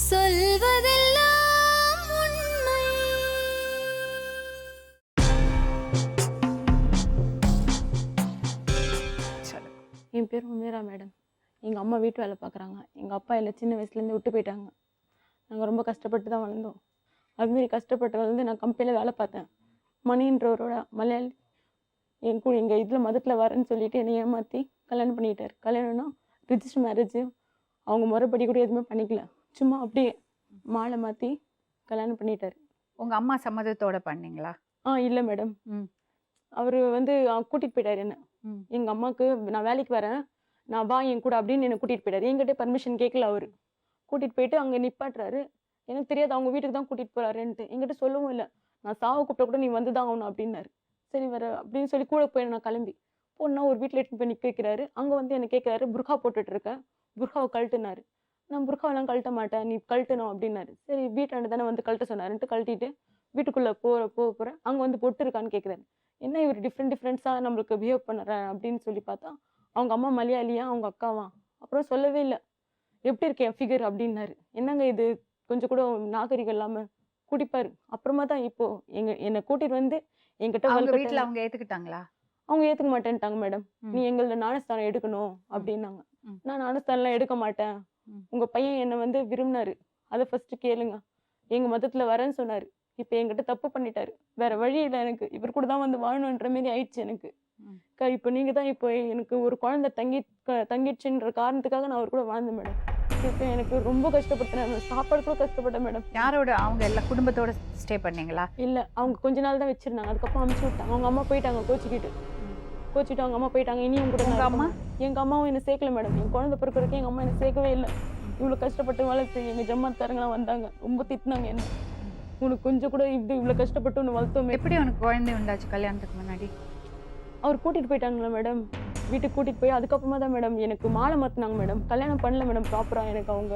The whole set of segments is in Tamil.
சொல்வதெல்லாம் உண்மை. என் பேர் உமேரா மேடம். எங்கள் அம்மா வீட்டு வேலை பார்க்குறாங்க. எங்கள் அப்பா இல்லை சின்ன வயசுலேருந்து விட்டு போயிட்டாங்க. நாங்கள் ரொம்ப கஷ்டப்பட்டு தான் வளர்ந்தோம். அதுமாரி கஷ்டப்பட்டு வளர்ந்து நான் கம்பெனியில் வேலை பார்த்தேன். மணின்றவரோட மலையாளி எங்கள் இதில் மதத்தில் வரேன்னு சொல்லிட்டு என்னை ஏமாற்றி கல்யாணம் பண்ணிக்கிட்டார். கல்யாணம்னா ரிஜிஸ்டர் மேரேஜ் அவங்க முறைப்படி கூட எதுவுமே பண்ணிக்கல. சும்மா அப்படியே மாலை மாற்றி கல்யாணம் பண்ணிட்டார். உங்கள் அம்மா சம்மதத்தோட பண்ணீங்களா? இல்லை மேடம். அவர் வந்து கூட்டிகிட்டு போயிட்டார் என்ன. எங்கள் அம்மாவுக்கு நான் வேலைக்கு வரேன், நான் வா என் கூட அப்படின்னு என்னை கூட்டிகிட்டு போயிட்டார். என்கிட்ட பர்மிஷன் கேட்கல. அவர் கூட்டிகிட்டு போயிட்டு அங்கே நிப்பாட்டுறாரு. எனக்கு தெரியாது அவங்க வீட்டுக்கு தான் கூட்டிகிட்டு போகிறாருன்ட்டு. என்கிட்ட சொல்லவும் இல்லை. நான் சாவை கூப்பிட்ட கூட நீ வந்து தான் ஆகணும் அப்படின்னாரு. சரி வர அப்படின்னு சொல்லி கூட போய் நான் கிளம்பி போனா ஒரு வீட்டில் எடுத்துன்னு போய் நிற்க வைக்கிறாரு. அங்கே வந்து என்னை கேட்குறாரு, புர்கா போட்டுட்டு இருக்கேன், புர்காவை கழட்டுனாரு. நான் புர்காவெல்லாம் கழட்ட மாட்டேன், நீ கழட்டணும் அப்படின்னாரு. சரி வீட்டாண்டு தானே வந்து கழட்ட சொன்னாருன்ட்டு கழட்டிட்டு வீட்டுக்குள்ளே போகிறேன். அங்கே வந்து பொட்டு இருக்கான்னு கேட்குறாரு. என்ன இவர் டிஃப்ரெண்ட்ஸாக நம்மளுக்கு பிஹேவ் பண்ணுறேன் அப்படின்னு சொல்லி பார்த்தா அவங்க அம்மா மலையாளியா அவங்க அக்காவா. அப்புறம் சொல்லவே இல்லை. எப்படி இருக்கேன் ஃபிகர் அப்படின்னாரு. என்னங்க இது கொஞ்சம் கூட நாகரிகம் இல்லாமல் குடிப்பாரு. அப்புறமா தான் இப்போ என்னை கூட்டிட்டு வந்து என்கிட்ட வீட்டில் அவங்க ஏற்றுக்கிட்டாங்களா? அவங்க ஏற்றுக்க மாட்டேன்ட்டாங்க மேடம். நீ எங்களோட ஞானஸ்தானம் எடுக்கணும் அப்படின்னாங்க. நான் ஞானஸ்தானம்லாம் எடுக்க மாட்டேன், உங்கள் பையன் என்னை வந்து விரும்பினாரு, அதை ஃபஸ்ட்டு கேளுங்க, எங்கள் மதத்தில் வரேன்னு சொன்னார். இப்போ என்கிட்ட தப்பு பண்ணிட்டாரு, வேற வழி இல்லை எனக்கு, இவர் கூட தான் வந்து வாழணுன்ற மாரி ஆயிடுச்சு எனக்கு. இப்போ நீங்கள் தான் இப்போ எனக்கு ஒரு குழந்தை தங்கிடுச்சுன்ற காரணத்துக்காக நான் அவர் கூட வாழ்ந்தேன் மேடம். இப்போ எனக்கு ரொம்ப கஷ்டப்பட்டேன், சாப்பாடு கூட கஷ்டப்பட்டேன் மேடம். யாரோட? அவங்க எல்லா குடும்பத்தோட ஸ்டே பண்ணீங்களா? இல்லை, அவங்க கொஞ்ச நாள் தான் வச்சிருந்தாங்க. அதுக்கப்புறம் அமுச்சு விட்டாங்க. அவங்க அம்மா போயிட்டாங்க கோச்சிக்கிட்டு அவங்க அம்மா போயிட்டாங்க. இனியும் கூட எங்கள் அம்மா எங்கள் அம்மாவும் என்னை சேர்க்கல மேடம். என் குழந்தை பிறக்கிறதுக்கு எங்கள் அம்மா என்னை சேர்க்கவே இல்லை. இவ்வளோ கஷ்டப்பட்டு வளர்த்து எங்கள் ஜம்மாத்தாரங்களாம் வந்தாங்க, ரொம்ப திட்டினாங்க என்ன. உனக்கு கொஞ்சம் கூட இவ்வளோ கஷ்டப்பட்டு ஒன்று வளர்த்தோமே. எப்படி உனக்கு குழந்தை உண்டாச்சு கல்யாணத்துக்கு முன்னாடி? அவர் கூட்டிகிட்டு போயிட்டாங்களா மேடம், வீட்டுக்கு கூட்டிகிட்டு போய் அதுக்கப்புறமா தான் மேடம் எனக்கு மாலை மாற்றினாங்க மேடம். கல்யாணம் பண்ணல மேடம் ப்ராப்பராக. எனக்கு அவங்க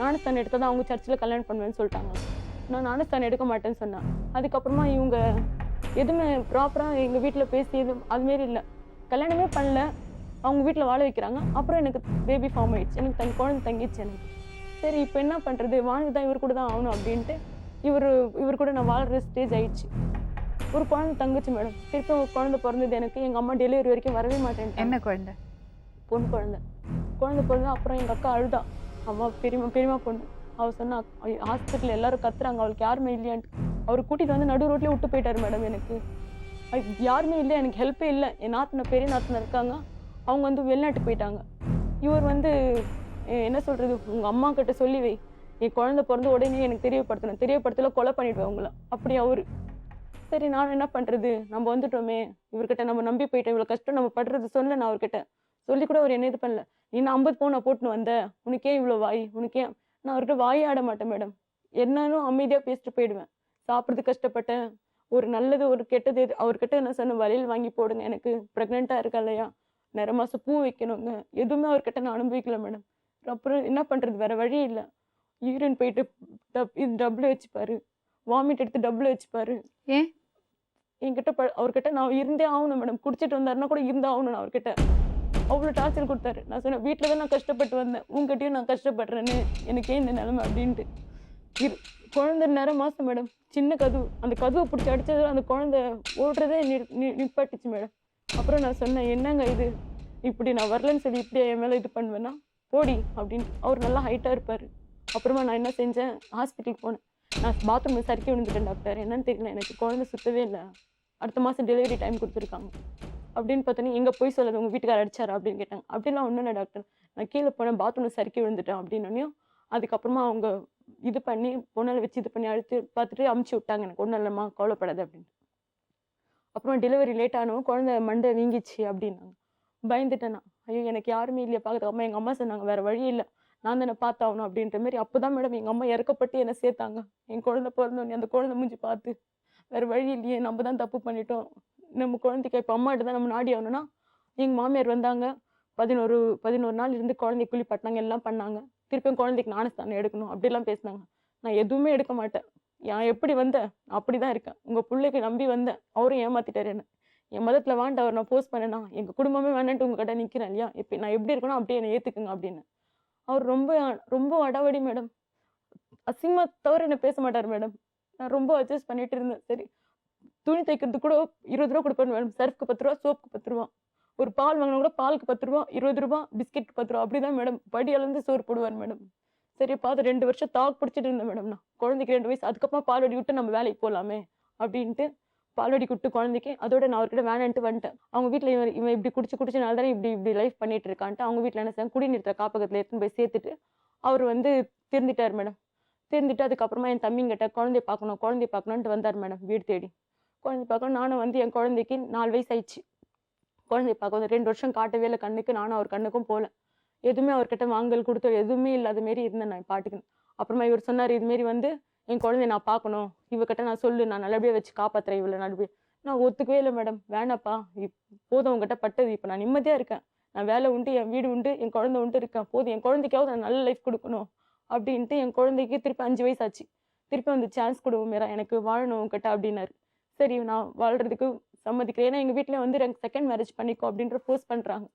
ஞானஸ்தானம் எடுத்தால் தான் அவங்க சர்ச்சில் கல்யாணம் பண்ணுவேன்னு சொல்லிட்டாங்க. நான் ஞானஸ்தானம் எடுக்க மாட்டேன்னு சொன்னேன். அதுக்கப்புறமா இவங்க எதுவுமே ப்ராப்பராக எங்கள் வீட்டில் பேசி எதுவும் அதுமாரி இல்லை. கல்யாணமே பண்ணல, அவங்க வீட்டில் வாழ வைக்கிறாங்க. அப்புறம் எனக்கு பேபி ஃபார்ம் ஆயிடுச்சு, எனக்கு குழந்தை தங்கிடுச்சு எனக்கு. சரி இப்போ என்ன பண்ணுறது, வாழ்ந்து தான் இவர் கூட தான் ஆகணும் அப்படின்ட்டு இவர் கூட நான் வாழ்கிற ஸ்டேஜ் ஆயிடுச்சு. ஒரு குழந்தை தங்கச்சி மேடம். திருப்பி ஒரு குழந்தை பிறந்தது எனக்கு. எங்கள் அம்மா டெலிவரி வரைக்கும் வரவே மாட்டேன். என்ன குழந்தை? பொண்ணு குழந்தை பிறந்தது. அப்புறம் எங்கள் அக்கா அழுதா, அம்மா பெரியமா பொண்ணு. அவள் சொன்னா ஹாஸ்பிட்டல் எல்லாரும் கத்துறாங்க, அவளுக்கு யாருமே இல்லையான்ட்டு. அவர் கூட்டிகிட்டு வந்து நடு ரோட்லேயே விட்டு போயிட்டாரு மேடம். எனக்கு யாருமே இல்லை, எனக்கு ஹெல்ப்பே இல்லை. என் நாத்தனார் பெரிய நாத்தனார் இருக்காங்க, அவங்க வந்து வெளிநாட்டுக்கு போயிட்டாங்க. இவர் வந்து என்ன சொல்கிறது, உங்கள் அம்மா கிட்ட சொல்லி வை, என் குழந்தை பிறந்த உடனே எனக்கு தெரியப்படுத்தல கொலை பண்ணிவிடுவேன் அவங்கள அப்படி அவரு. சரி நான் என்ன பண்ணுறது, நம்ம வந்துட்டோமே, இவர்கிட்ட நம்ம நம்பி போயிட்டோம், இவ்வளோ கஷ்டம் நம்ம படுறது சொல்ல. நான் அவர்கிட்ட சொல்லி கூட அவர் என்ன இது பண்ணல. நீ நான் 50 பவுன் போட்டுன்னு வந்தேன், உனக்கே இவ்வளோ வாய், உனக்கே. நான் அவர்கிட்ட வாயே ஆட மாட்டேன் மேடம். என்னன்னு அமைதியாக பேசிட்டு போயிடுவேன். சாப்பிட்றது கஷ்டப்பட்டேன், ஒரு நல்லது ஒரு கெட்டது அவர்கிட்ட என்ன சொன்ன, வளையல் வாங்கி போடுங்க, எனக்கு ப்ரெக்னெண்ட்டாக இருக்கா இல்லையா, நிற மாதம் பூ வைக்கணுங்க, எதுவுமே அவர்கிட்ட நான் அனுபவிக்கல மேடம். அப்புறம் என்ன பண்ணுறது, வேறு வழி இல்லை. யூரின் போயிட்டு இது டபுள் வச்சுப்பாரு, வாமிட் எடுத்து டபுள் வச்சுப்பாரு. ஏன் என்கிட்ட அவர்கிட்ட நான் இருந்தே ஆகணும் மேடம். குடிச்சிட்டு வந்தாருன்னா கூட இருந்தே ஆகணும். நான் அவர்கிட்ட அவ்வளோ டார்ச்சர் கொடுத்தாரு. நான் சொன்னேன், வீட்டில் தான் நான் கஷ்டப்பட்டு வந்தேன், உங்ககிட்டயும் நான் கஷ்டப்படுறேன்னு, எனக்கு ஏன் இந்த நிலைமை அப்படின்ட்டு. குழந்தை நிற மாதம் மேடம், சின்ன கதவு, அந்த கதவை பிடிச்சி அடித்தது அந்த குழந்தை ஓடுறதே நிப்பாட்டிச்சு மேடம். அப்புறம் நான் சொன்னேன், என்னங்க இது, இப்படி நான் வரலன்னு சொல்லி இப்படியே என் மேலே இது பண்ணுவேன்னா போடி அப்படின்ட்டு. அவர் நல்லா ஹைட்டாக இருப்பார். அப்புறமா நான் என்ன செஞ்சேன், ஹாஸ்பிட்டலுக்கு போனேன். நான் பாத்ரூம் சறுக்கி விழுந்துட்டேன் டாக்டர், என்னன்னு தெரியல, எனக்கு குழந்தை சுத்தவே இல்லை, அடுத்த மாதம் டெலிவரி டைம் கொடுத்துருக்காங்க அப்படின்னு பார்த்தோன்னே, எங்கே போய் சொல்லாது, உங்கள் வீட்டுக்கார அடிச்சாரா அப்படின்னு கேட்டாங்க. அப்படிலாம் ஒன்றும் இல்லை டாக்டர், நான் கீழே போனேன், பாத்ரூம் சறுக்கி விழுந்துட்டேன் அப்படின்னோடனையும் அதுக்கப்புறமா அவங்க இது பண்ணி பொண்ணால் வச்சு இது பண்ணி அழுத்து பார்த்துட்டு அமுச்சு விட்டாங்க. எனக்கு ஒன்றும் இல்லைம்மா கவலைப்படாது அப்படின்ட்டு. அப்புறம் டெலிவரி லேட் ஆனவும் குழந்தை மண்டை வீங்கிச்சு அப்படின்னாங்க. பயந்துட்டேன்னா, ஐயோ எனக்கு யாருமே இல்லையா பார்க்குறது. அம்மா எங்கள் அம்மா சொன்னாங்க, வேறு வழி இல்லை, நான் தானே பார்த்தாகணும் அப்படின்ற மாதிரி. அப்போ தான் மேடம் எங்கள் அம்மா இறக்கப்பட்டு என்னை சேர்த்தாங்க. என் குழந்தை பிறந்தோடனே அந்த குழந்தை மூஞ்சி பார்த்து, வேறு வழி இல்லையே, நம்ம தான் தப்பு பண்ணிட்டோம், நம்ம குழந்தைக்கு இப்போ அம்மாட்ட தான் நம்ம நாடி ஆகணும்னா. எங்கள் மாமியார் வந்தாங்க, 11 நாள் இருந்து குழந்தைய குளிப்பாட்டினாங்க, எல்லாம் பண்ணாங்க. திருப்பியும் குழந்தைக்கு ஞானஸ்தானம் எடுக்கணும் அப்படிலாம் பேசினாங்க. நான் எதுவுமே எடுக்க மாட்டேன். நான் எப்படி வந்தேன் அப்படி தான் இருக்கேன். உங்கள் பிள்ளைக்கு நம்பி வந்தேன், அவரும் ஏமாற்றிட்டார் என்ன. என் மதத்தில் வாண்ட அவர் நான் போஸ்ட் பண்ணேன்னா, எங்கள் குடும்பமே வேணான்ட்டு உங்கள் கிட்ட நிற்கிறேன் இல்லையா, இப்போ நான் எப்படி இருக்கணும் அப்படியே என்னை ஏற்றுக்குங்க அப்படின்னு. அவர் ரொம்ப ரொம்ப அடாவடி மேடம். அசிங்கமா தவிர என்ன பேச மாட்டார் மேடம். நான் ரொம்ப அட்ஜஸ்ட் பண்ணிட்டு இருந்தேன். சரி, துணி தைக்கிறதுக்கு கூட 20 ரூபா கொடுப்பேன் மேடம். சர்ஃப்க்கு 10 ரூபா, சோப்புக்கு 10 ரூபா. ஒரு பால் வாங்கினா கூட பாலுக்கு 10 ரூபா, 20 ரூபா, பிஸ்கெட் 10 ரூபா. அப்படிதான் மேடம் படி அளந்து சோறு போடுவார் மேடம். சரி பார்த்து 2 வருஷம் தாக்கு பிடிச்சிட்டு இருந்தேன் மேடம் நான். குழந்தைக்கு 2 வயசு. அதுக்கப்புறம் பால்வாடி விட்டு நம்ம வேலைக்கு போகலாமே அப்படின்ட்டு பால்வாடி விட்டு குழந்தைக்கு அதோட நான் அவர்கிட்ட வேணான்ட்டு வந்துட்டேன். அவங்க வீட்டில் இவன் இப்படி குடிச்சனால தானே இப்படி லைஃப் பண்ணிட்டு இருக்கான்ட்டு அவங்க வீட்டில் என்ன செய்ய குடிநீர் காப்பகத்தில் எடுத்துன்னு போய் சேர்த்துட்டு அவர் வந்து திருந்திட்டார் மேடம். திருந்திட்டு அதுக்கப்புறமா என் தம்பிங்கிட்ட குழந்தைய பார்க்கணுன்ட்டு வந்தார் மேடம் வீடு தேடி. குழந்தை பார்க்கணும். நானும் வந்து என் குழந்தைக்கு 4 வயசு ஆயிடுச்சு. குழந்தைய பார்க்க வந்து 2 வருஷம் காட்டவே இல்லை கண்ணுக்கு. நானும் அவர் கண்ணுக்கும் போகல. எதுவுமே அவர்கிட்ட வாங்கல் கொடுத்து எதுவுமே இல்லாத மாரி இருந்தேன் நான் பாட்டுக்கு. அப்புறமா இவர் சொன்னார், இதுமாரி வந்து என் குழந்தைய நான் பார்க்கணும், இவகிட்ட நான் சொல்லு, நான் நல்லபடியாக வச்சு காப்பாற்றுறேன் இவ்வளோ நல்லபடியாக. நான் ஒத்துக்கவே இல்லை மேடம். வேணாப்பா, போதும் உங்ககிட்ட பட்டது. இப்போ நான் நிம்மதியாக இருக்கேன். நான் வேலை உண்டு, என் வீடு உண்டு, என் குழந்தை உண்டு இருக்கேன். போதும், என் குழந்தைக்காவது நான் நல்ல லைஃப் கொடுக்கணும் அப்படின்ட்டு என் குழந்தைக்கு திருப்பி 5 வயசு ஆச்சு. திருப்பி வந்து சான்ஸ் கொடுவோம் மேரா, எனக்கு வாழணும் உங்ககிட்ட அப்படின்னாரு. சரி, நான் வாழ்றதுக்கு சம்மதிக்கிறேன். ஏன்னா எங்கள் வீட்டில் வந்து 2nd மேரேஜ் பண்ணிக்கோ அப்படின்ற ஃபோர்ஸ் பண்ணுறாங்க.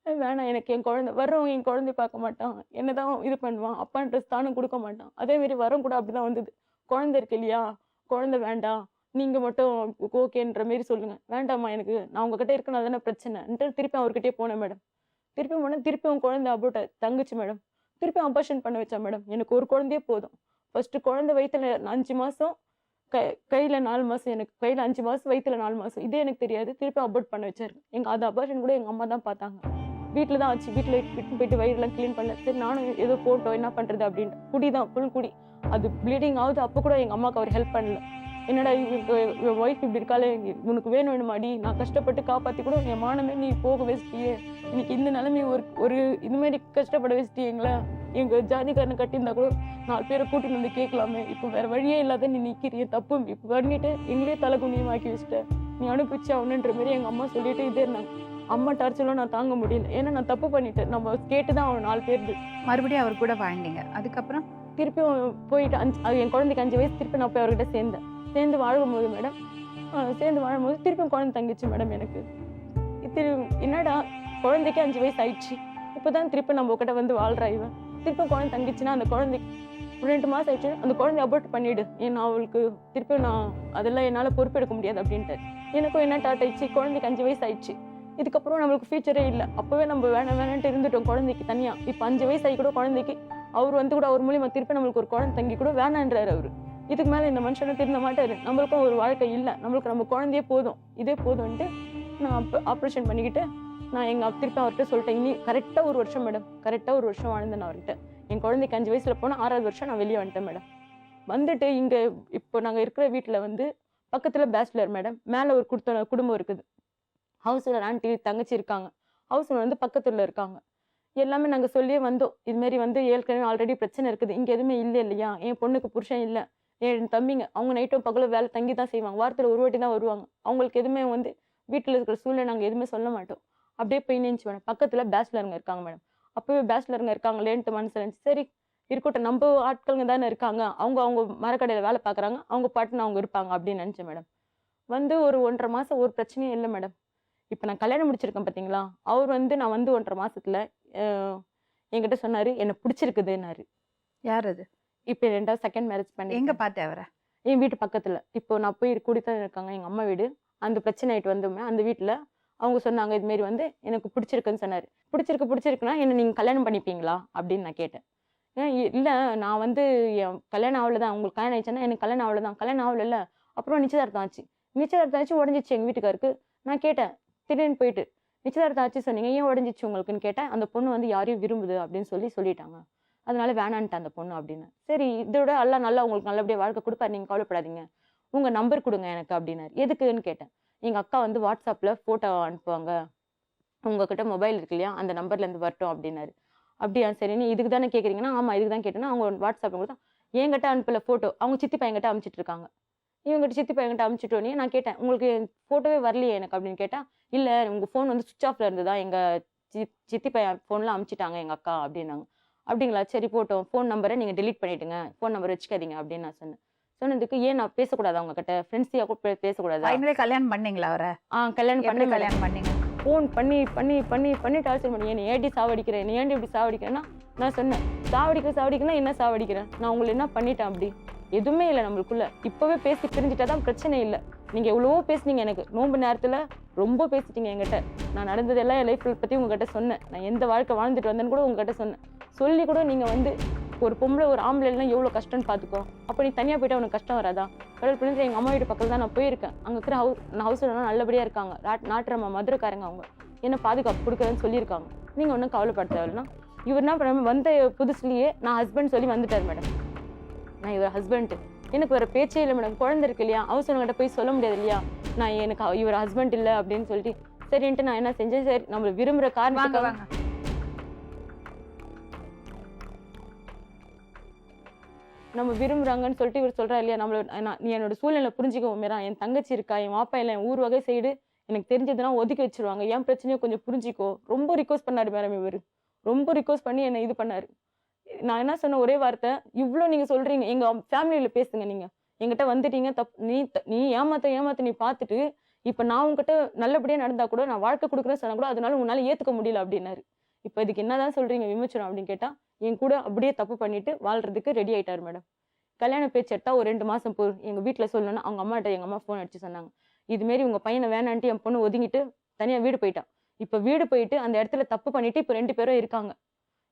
வேணாம், எனக்கு என் குழந்தை வர்றவங்க என் குழந்தை பார்க்க மாட்டான், என்னதான் இது பண்ணுவான், அப்பான்ற ஸ்தானம் கொடுக்க மாட்டான். அதேமாரி வரம் கூட அப்படிதான் வந்தது. குழந்தை இருக்கு இல்லையா, குழந்தை வேண்டாம், நீங்கள் மட்டும் ஓகேன்ற மாரி சொல்லுங்க. வேண்டாம்மா, எனக்கு நான் உங்ககிட்ட இருக்கணும், தானே பிரச்சனைன்ட்டு திருப்பி அவர்கிட்டயே போனேன் மேடம். திருப்பி போனேன். திருப்பி உன் குழந்தை அபோட்ட தங்குச்சு மேடம். திருப்பி ஆபரேஷன் பண்ண வச்சா மேடம். எனக்கு ஒரு குழந்தையே போதும். ஃபர்ஸ்ட்டு குழந்தை வயிற்றுல 5 மாதம், கையில் 4 மாதம், எனக்கு கையில் 5 மாதம், வயிற்றுல 4 மாதம். இதே எனக்கு தெரியாது. திருப்பி அபோர்ட் பண்ண வச்சாரு. அது அபார்ஷன் கூட எங்கள் அம்மா தான் பார்த்தாங்க. வீட்டில் தான் ஆச்சு. வீட்டில் விட்டு போயிட்டு வயிறுலாம் க்ளீன் பண்ணல. சரி, நானும் ஏதோ போட்டோம், என்ன பண்ணுறது அப்படின்ட்டு. குடி தான், ஃபுல் குடி. அது ப்ளீடிங் ஆகுது. அப்போ கூட எங்கள் அம்மாவுக்கு அவர் ஹெல்ப் பண்ணல. என்னடா இவன் ஒய்ஃப் இப்படி இருக்காளே, உனக்கு வேணுமாடி, நான் கஷ்டப்பட்டு காப்பாற்றி கூட என் மானமே நீ போக வச்சிட்டியே, இன்னைக்கு இந்த நிலைமை ஒரு இதுமாரி கஷ்டப்பட வச்சிட்டிங்களா, எங்கள் ஜாதிக்காரனை கட்டியிருந்தா கூட 4 பேரை கூட்டிட்டு வந்து கேட்கலாமே. இப்போ வேற வழியே இல்லாத நீ நிற்கிறிய, தப்பு இப்போ பண்ணிட்டு எங்களே தலை குனியமாக்கி வச்சுட்ட, நீ அனுப்பிச்சு அவனுன்ற மாரி எங்கள் அம்மா சொல்லிட்டு இதே இருந்தாங்க. அம்மா டார்ச்சலும் நான் தாங்க முடியல. ஏன்னா நான் தப்பு பண்ணிட்டேன். நம்ம கேட்டு தான் அவன் 4 பேர். மறுபடியும் அவர் கூட வாழ்ந்தீங்க. அதுக்கப்புறம் திருப்பியும் போயிட்டு என் குழந்தைக்கு 5 வயசு. திருப்பி நான் போய் அவர்கிட்ட சேர்ந்து வாழும்போது மேடம், சேர்ந்து வாழும்போது திருப்பியும் குழந்தை தங்கிச்சு மேடம். எனக்கு என்னடா, குழந்தைக்கு 5 வயசு ஆயிடுச்சு, இப்போதான் திருப்பி நம்ம கிட்ட வந்து வாழ்றா இவன். திருப்பியும் குழந்தை தங்கிச்சுன்னா அந்த குழந்தைக்கு 2 மாதம் ஆயிடுச்சு. அந்த குழந்தைய அபோர்ட் பண்ணிவிடு, ஏன்னா அவளுக்கு திருப்பியும் நான் அதெல்லாம் என்னால் பொறுப்பெடுக்க முடியாது அப்படின்ட்டு. எனக்கும் என்ன டாட் ஆயிடுச்சு, குழந்தைக்கு 5 வயசு ஆயிடுச்சு. இதுக்கப்புறம் நம்மளுக்கு ஃபியூச்சரே இல்லை. அப்போவே நம்ம வேணான்ட்டு இருந்துட்டோம் குழந்தைக்கு தனியாக. இப்போ 5 வயசு ஆகி கூட குழந்தைக்கு அவர் வந்து கூட அவர் மூலியமாக திருப்பி நம்மளுக்கு ஒரு குழந்தை தங்கி கூட வேணான்றாரு அவர். இதுக்கு மேலே இந்த மனுஷனை திருந்த மாட்டாரு. நம்மளுக்கும் ஒரு வாழ்க்கை இல்லை, நம்மளுக்கு நம்ம குழந்தையே போதும், இதே போதும்ன்ட்டு நான் ஆப்ரேஷன் பண்ணிக்கிட்டு நான் திருப்பி அவர்கிட்ட சொல்லிட்டேன். இனி கரெக்டாக 1 வருஷம் மேடம், கரெக்டாக 1 வருஷம் வாழ்ந்தேன் அவர்கிட்ட. என் குழந்தைக்கு 5 வயசுல போனால் 6வது வருஷம் நான் வெளியே வந்துட்டேன் மேடம். வந்துட்டு இங்கே இப்போ நாங்கள் இருக்கிற வீட்டில் வந்து பக்கத்தில் பேச்சுலர் மேடம், மேலே ஒரு குடும்பம் இருக்குது. ஹவுஸில் ஆண்டி தங்கச்சி இருக்காங்க. ஹவுஸில் வந்து பக்கத்தில் இருக்காங்க. எல்லாமே நாங்கள் சொல்லியே வந்தோம். இதுமாரி வந்து ஏற்கனவே ஆல்ரெடி பிரச்சனை இருக்குது, இங்கே எதுவுமே இல்லை இல்லையா, என் பொண்ணுக்கு புருஷன் இல்லை, என் தம்பிங்க அவங்க நைட்டும் பகலும் வேலை தங்கி தான் செய்வாங்க, வாரத்தில் ஒரு வாட்டி தான் வருவாங்க. அவங்களுக்கு எதுவுமே வந்து வீட்டில் இருக்கிற சூழ்நிலை நாங்கள் எதுவுமே சொல்ல மாட்டோம். அப்படியே போய் நினச்சி மேடம். பக்கத்தில் பேச்சுலருங்க இருக்காங்க மேடம். அப்போவே பேச்சுலருங்க இருக்காங்களேன்ட்டு மனசு இருந்துச்சு. சரி இருக்கட்டும், நம்ம ஆட்களுங்க தானே இருக்காங்க, அவங்க மரக்கடையில் வேலை பார்க்குறாங்க, அவங்க பாட்டுன்னு அவங்க இருப்பாங்க அப்படின்னு நினச்சேன் மேடம். வந்து ஒரு 1.5 மாதம் ஒரு பிரச்சனையும் இல்லை மேடம். இப்போ நான் கல்யாணம் முடிச்சிருக்கேன் பார்த்தீங்களா, அவர் வந்து நான் வந்து 1.5 மாதத்தில் என்கிட்ட சொன்னார், என்னை பிடிச்சிருக்குதுன்னாரு. யார் அது? இப்போ 2nd மேரேஜ் பண்ணி. எங்கே பார்த்தேன் அவரை? என் வீட்டு பக்கத்தில். இப்போ நான் போய் கூடித்தான் இருக்காங்க எங்கள் அம்மா வீடு. அந்த பிரச்சனை ஆகிட்டு வந்தோமே அந்த வீட்டில் அவங்க சொன்னாங்க, இதுமாரி வந்து எனக்கு பிடிச்சிருக்குன்னு சொன்னார். பிடிச்சிருக்குன்னா என்ன நீங்கள் கல்யாணம் பண்ணிப்பீங்களா அப்படின்னு நான் கேட்டேன். இல்லை, நான் வந்து என் கல்யாணம் அவ்வளோதான், உங்களுக்கு கல்யாணம் ஆயிடுச்சுன்னா எனக்கு கல்யாணம் அவ்வளோதான். கல்யாணம் ஆகல, அப்புறம் நிச்சயதார்த்தம் ஆச்சு உடஞ்சிச்சு எங்கள் வீட்டுக்காருக்கு. நான் கேட்டேன், திடீர்னு போயிட்டு நிச்சயதார்த்தம் ஆச்சு சொன்னீங்க, ஏன் உடஞ்சிச்சு உங்களுக்குன்னு கேட்டேன். அந்த பொண்ணு வந்து யாரையும் விரும்புது அப்படின்னு சொல்லிட்டாங்க, அதனால வேணான்ட்டு அந்த பொண்ணு அப்படின்னு. சரி, இதோட எல்லாம் நல்லா உங்களுக்கு நல்லபடியாக வாழ்க்கை கொடுப்பாரு, நீங்கள் கவலைப்படாதீங்க, உங்கள் நம்பர் கொடுங்க எனக்கு அப்படின்னாரு. எதுக்குன்னு கேட்டேன். எங்கள் அக்கா வந்து வாட்ஸ்அப்பில் ஃபோட்டோ அனுப்புவாங்க, உங்ககிட்ட மொபைல் இருக்கு இல்லையா, அந்த நம்பர்லேருந்து வரட்டும் அப்படின்னாரு. அப்படியா, சரி, நீ இதுக்கு தானே கேட்குறீங்கன்னா, ஆமாம் இதுக்கு தான் கேட்டேன்னா, அவங்க வாட்ஸ்அப்பில் கொடுத்தா என்கிட்ட அனுப்பல ஃபோட்டோ, அவங்க சித்தி பையன்கிட்ட அனுப்பிச்சிட்டு இருக்காங்க. இவங்ககிட்ட சித்தி பையன்கிட்ட அனுப்பிச்சிட்டோன்னே நான் கேட்டேன், உங்களுக்கு ஃபோட்டோவே வரலையே எனக்கு அப்படின்னு கேட்டால், இல்லை உங்கள் ஃபோன் வந்து சுவிச் ஆஃபில் இருந்ததா, எங்கள் சித்தி பையன் ஃபோன்லாம் அனுப்பிச்சிட்டாங்க எங்கள் அக்கா அப்படின்னாங்க. அப்படிங்களா, சரி போட்டோம், ஃபோன் நம்பரை நீங்கள் டெலீட் பண்ணிவிடுங்க, ஃபோன் நம்பர் வச்சுக்காதீங்க அப்படின்னு நான் சொன்னதுக்கு, ஏன் நான் பேசக்கூடாது அவங்ககிட்ட, ஃப்ரெண்ட்ஸியாக கூட பேசக்கூடாது. ஃபைனலே கல்யாணம் பண்ணீங்களா அவரை? கல்யாணம் பண்ணீங்க. ஃபோன் பண்ணி டார்ச்சர் பண்ணி, என்னை ஏடி சாவடிக்கிறேன், நீ ஏண்டி இப்படி சாவடிக்கிறேன்னா, நான் சொன்னேன், சாவடிக்கிறேன் என்ன சாவடிக்கிறேன், நான் உங்களை என்ன பண்ணிட்டேன் அப்படி? எதுவுமே இல்லை நம்மளுக்குள்ள. இப்பவே பேசி பிரிஞ்சுட்டாதான் பிரச்சனை இல்லை. நீங்க எவ்வளவோ பேசுனீங்க, எனக்கு நோன்பு நேரத்துல ரொம்ப பேசிட்டீங்க என்கிட்ட. நான் நடந்ததெல்லாம் என் லைஃப் பத்தி உங்ககிட்ட சொன்னேன். நான் எந்த வாழ்க்கை வாழ்ந்துட்டு வந்தேன்னு கூட உங்ககிட்ட சொன்னேன். சொல்லி கூட நீங்க வந்து ஒரு பொம்பளை ஒரு ஆம்பளைலாம் எவ்வளோ கஷ்டம்னு பார்த்துக்கோ. அப்போ நீ தனியாக போயிட்டா உனக்கு கஷ்டம் வராதா? கடல் பிடிச்சி எங்கள் அம்மா வீட்டு பக்கத்தில் தான் நான் போயிருக்கேன். அங்கே இருக்கிற ஹவுஸ் நல்லபடியாக இருக்காங்க. நாட்டுறம்மா மதுரைக்காரங்க, அவங்க என்ன பாதுகாப்பு கொடுக்குறேன்னு சொல்லியிருக்காங்க. நீங்கள் ஒன்றும் கவலைப்பட தேவையில்லைனா. இவர் என்ன பண்ண வந்த புதுசுலேயே நான் ஹஸ்பண்ட் சொல்லி வந்துட்டார் மேடம். நான் இவர் ஹஸ்பண்ட், எனக்கு வேறு பேச்சே இல்லை மேடம். குழந்தை இருக்கு இல்லையா, ஹவுஸ் ஓனர்கிட்ட போய் சொல்ல முடியாது இல்லையா, நான் எனக்கு இவர் ஹஸ்பண்ட் இல்லை அப்படின்னு சொல்லிட்டு சரின்ட்டு நான் என்ன செஞ்சேன், சரி நம்மளை விரும்புகிற காரணத்துக்காக நம்ம விரும்புறாங்கன்னு சொல்லிட்டு இவர் சொல்றா இல்லையா, நீ என்னோட சூழ்நிலை புரிஞ்சுக்கோ மீரா, என் தங்கச்சி இருக்கா, என் மாப்பா இல்லை, என் ஊர் வகை சைடு எனக்கு தெரிஞ்சதுன்னா ஒதுக்கி வச்சிருவாங்க, என் பிரச்சனையை கொஞ்சம் புரிஞ்சிக்கோ. ரொம்ப ரிக்வஸ்ட் பண்ணாரு மேடம். இவர் ரொம்ப ரிக்வஸ்ட் பண்ணி என்னை இது பண்ணாரு. நான் என்ன சொன்ன ஒரே வார்த்தை, இவ்வளோ நீங்க சொல்றீங்க, எங்க ஃபேமிலியில பேசுங்க, நீங்க என்கிட்ட வந்துட்டீங்க, நீ ஏமாத்த நீ பார்த்துட்டு இப்போ நான் உங்ககிட்ட நல்லபடியா நடந்தா கூட, நான் வாழ்க்கை கொடுக்குறேன்னு சொன்னா கூட அதனால உன்னால ஏத்துக்க முடியல அப்படின்னாரு. இப்போ இதுக்கு என்னதான் சொல்றீங்க விமர்சனம் அப்படின்னு கேட்டா, என் கூட அப்படியே தப்பு பண்ணிட்டு வாழ்றதுக்கு ரெடி ஆயிட்டாரு மேடம். கல்யாண பேச்சு எடுத்தா ஒரு 2 மாசம் போய் எங்க வீட்டுல சொல்லணும்னா அவங்க அம்மாட்ட எங்க அம்மா ஃபோன் அடிச்சு சொன்னாங்க, இதுமாரி உங்க பையனை வேணான்ட்டு என் பொண்ணு ஒதுங்கிட்டு தனியா வீடு போயிட்டான். இப்போ வீடு போயிட்டு அந்த இடத்துல தப்பு பண்ணிட்டு இப்போ 2 பேரும் இருக்காங்க.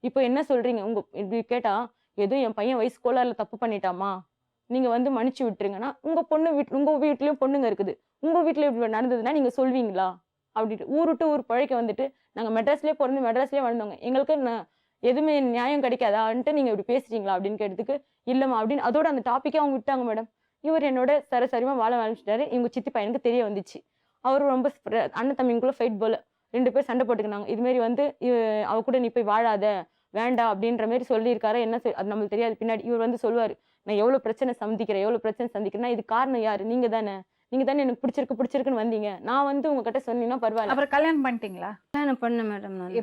இப்போ என்ன சொல்றீங்க? இப்படி கேட்டா, ஏதோ என் பையன் வயசு கோளாறுல தப்பு பண்ணிட்டாமா, நீங்க வந்து மன்னிச்சு விட்டுருங்கன்னா, உங்க வீட்லயும் பொண்ணுங்க இருக்குது, உங்க வீட்டுல இப்படி நடந்ததுன்னா நீங்க சொல்வீங்களா அப்படின்ட்டு. ஊர் விட்டு ஊர் பழைக்க வந்துட்டு நாங்க மெட்ராஸ்லயே பிறந்து மெட்ராஸ்லயே வாழ்ந்தவங்க, எங்களுக்கு எதுவுமே நியாயம் கிடைக்காதான்ட்டு நீங்க இப்படி பேசுறீங்களா அப்படின்னு கேட்டதுக்கு, இல்லம்மா அப்படின்னு அதோட அந்த டாப்பிக்கே அவங்க விட்டாங்க மேடம். இவர் என்னோட சரசரிமா வாழ ஆரம்பிச்சிட்டாரு. இவங்க சித்தி பையனுக்கு தெரிய வந்துச்சு. அவரு ரொம்ப அண்ணன் தம்பிக்குள்ள ஃபைட் போல 2 பேர் சண்டை போட்டுக்கினாங்க. இதுமாரி வந்து அவ கூட நீ போய் வாழாத, வேண்டாம் அப்படின்ற மாதிரி சொல்லியிருக்காரு. என்ன அது நம்மளுக்கு தெரியாது. பின்னாடி இவர் வந்து சொல்லுவாரு, நான் எவ்வளவு பிரச்சனை சந்திக்கிறேன்னா இது காரணம் யாரு? நீங்க தானே எனக்கு பிடிச்சிருக்குன்னு வந்தீங்க. நான் வந்து உங்ககிட்ட சொன்னீங்கன்னா பரவாயில்ல. அப்புறம் கல்யாணம் பண்ணிட்டீங்களா? கல்யாணம் பண்ணேன் மேடம். நான்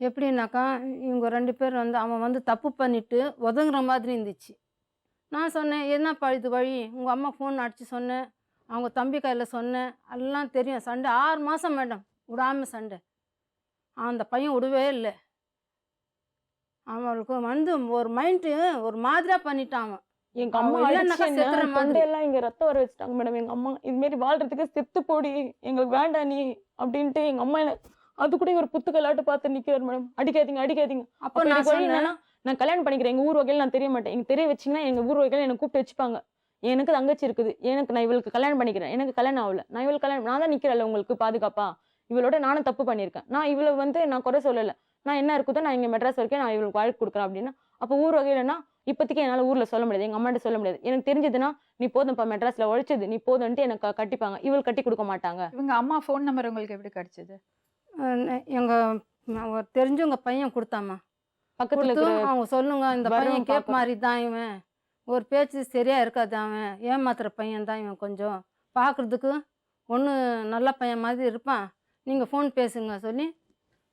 எப்படின்னாக்கா, இவங்க 2 பேர் வந்து அவன் வந்து தப்பு பண்ணிட்டு ஒதுங்குற மாதிரி இருந்துச்சு. நான் சொன்னேன், என்னப்பா இது வழி, உங்கள் அம்மா ஃபோன் அடித்து சொன்னேன், அவங்க தம்பி கையில் சொன்னேன், எல்லாம் தெரியும். சண்டை 6 மாதம் மேடம், விடாமல் சண்டை. அந்த பையன் விடவே இல்லை. அவனுக்கு வந்து ஒரு மைண்டு ஒரு மாதிரியா பண்ணிட்டான் அவன். எங்க அம்மா எல்லாம் இங்க ரத்தம் வர வச்சுட்டாங்க மேடம். எங்க அம்மா இதுமாரி வாழ்றதுக்கு செத்து போடி, எங்களுக்கு வேண்டாம் நீ அப்படின்ட்டு எங்க அம்மா அது கூட ஒரு புத்துக்கலாட்டு பார்த்து நிக்கிறாரு மேடம். அடிக்காதீங்க. அப்போ நான் என்னன்னா, நான் கல்யாணம் பண்ணிக்கிறேன், எங்க ஊர் வகையில் நான் தெரிய மாட்டேன், எனக்கு தெரிய வச்சிங்கன்னா எங்க ஊர் வகையில் எனக்கு கூப்பிட்டு வச்சுப்பாங்க. எனக்கு தங்கச்சி இருக்குது, நான் இவளுக்கு கல்யாணம் பண்ணிக்கிறேன், எனக்கு கல்யாணம் ஆகல, நான் தான் நிக்கிறேன்ல உங்களுக்கு பாதுகாப்பா, இவளோட நானும் தப்பு பண்ணியிருக்கேன், நான் இவளை வந்து நான் குறை சொல்லலை, நான் என்ன இருக்குதோ நான் இங்கே மெட்ராஸ் வரைக்கும் நான் இவளுக்கு வாழ்க்கை கொடுக்குறேன் அப்படின்னா, அப்போ ஊர் வகையிலன்னா இப்போதைக்கு என்னால் ஊரில் சொல்ல முடியாது, எங்கள் அம்மாட்ட சொல்ல முடியாது. எனக்கு தெரிஞ்சதுன்னா நீ போதும்ப்பா மெட்ராஸில் உழைச்சது நீ போதும்ன்ட்டு எனக்கு கட்டிப்பாங்க, இவள் கட்டி கொடுக்க மாட்டாங்க. இவங்க அம்மா ஃபோன் நம்பர் உங்களுக்கு எப்படி கிடைச்சது? எங்கள் தெரிஞ்சவங்க பையன் கொடுத்தாம்மா. பக்கத்தில் அவங்க சொல்லுங்க, இந்த பையன் கேப் மாதிரி தான் இவன், ஒரு பேச்சு சரியா இருக்காது, அவன் ஏமாத்துற பையன் தான் இவன், கொஞ்சம் பார்க்குறதுக்கு ஒன்று நல்ல பையன் மாதிரி இருப்பான், நீங்கள் ஃபோன் பேசுங்க சொல்லி.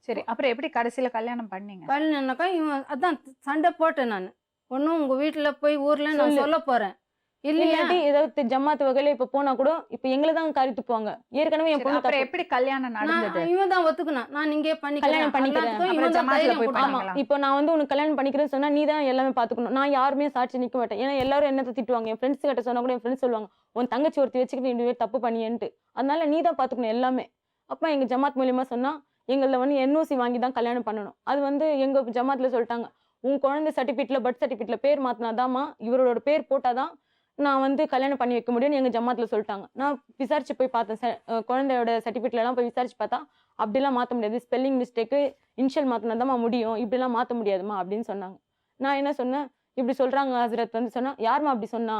சரி, அப்புறம் எப்படி கடைசியில் கல்யாணம் பண்ணீங்க? கல்யாணம்னாக்கா இவன் அதான் சண்டை போட்டேன் நான். ஒன்றும் உங்கள் வீட்டில் போய் ஊரில் நான் சொல்ல போகிறேன் இல்லையாட்டி ஏதாவது ஜமாத்து வகையில இப்ப போனா கூட இப்ப எங்களை தான் காரி துப்புவாங்க. ஏற்கனவே என் பொண்ணு அப்புறம் எப்படி கல்யாணம் நடந்தது? இவன் தான் ஒத்துக்குனா நான் இங்கே கல்யாணம் பண்ணிக்கிறேன். ஆமா, இப்போ நான் வந்து உனக்கு கல்யாணம் பண்ணிக்கிறேன்னு சொன்னா நீ தான் எல்லாமே பாத்துக்கணும், நான் யாருமே சாட்சி நிக்க மாட்டேன். ஏன்னா எல்லாரும் என்னத்தை திட்டுவாங்க, என் ஃப்ரெண்ட்ஸ் கிட்ட சொன்னா கூட என் ஃப்ரெண்ட்ஸ் சொல்லுவாங்க, உன் தங்கச்சி ஒருத்தி வச்சுக்கிட்டு நீ தப்பு பண்ணியன்ட்டு, அதனால நீ தான் பாத்துக்கணும் எல்லாமே. அப்ப எங்க ஜமாத் மூலியமா சொன்னா எங்கள வந்து NOC வாங்கி தான் கல்யாணம் பண்ணணும். அது வந்து எங்க ஜமாத்ல சொல்லிட்டாங்க, உன் குழந்தை சர்டிபிகேட்ல பர்த் சர்டிபிகேட்ல பேர் மாத்தினாதாமா, இவரோட பேர் போட்டாதான் நான் வந்து கல்யாணம் பண்ணி வைக்க முடியும்னு எங்க ஜமாத்துல சொல்லிட்டாங்க. நான் விசாரிச்சு போய் பார்த்தேன், குழந்தையோட சர்டிபிகேட்ல எல்லாம் போய் விசாரிச்சு பார்த்தா அப்படிலாம் மாற்ற முடியாது, ஸ்பெல்லிங் மிஸ்டேக்கு இனிஷியல் மாத்தினாதாம்மா முடியும், இப்படிலாம் மாற்ற முடியாதுமா அப்படின்னு சொன்னாங்க. நான் என்ன சொன்னேன், இப்படி சொல்றாங்க ஹசரத் வந்து சொன்னா, யாருமா அப்படி சொன்னா,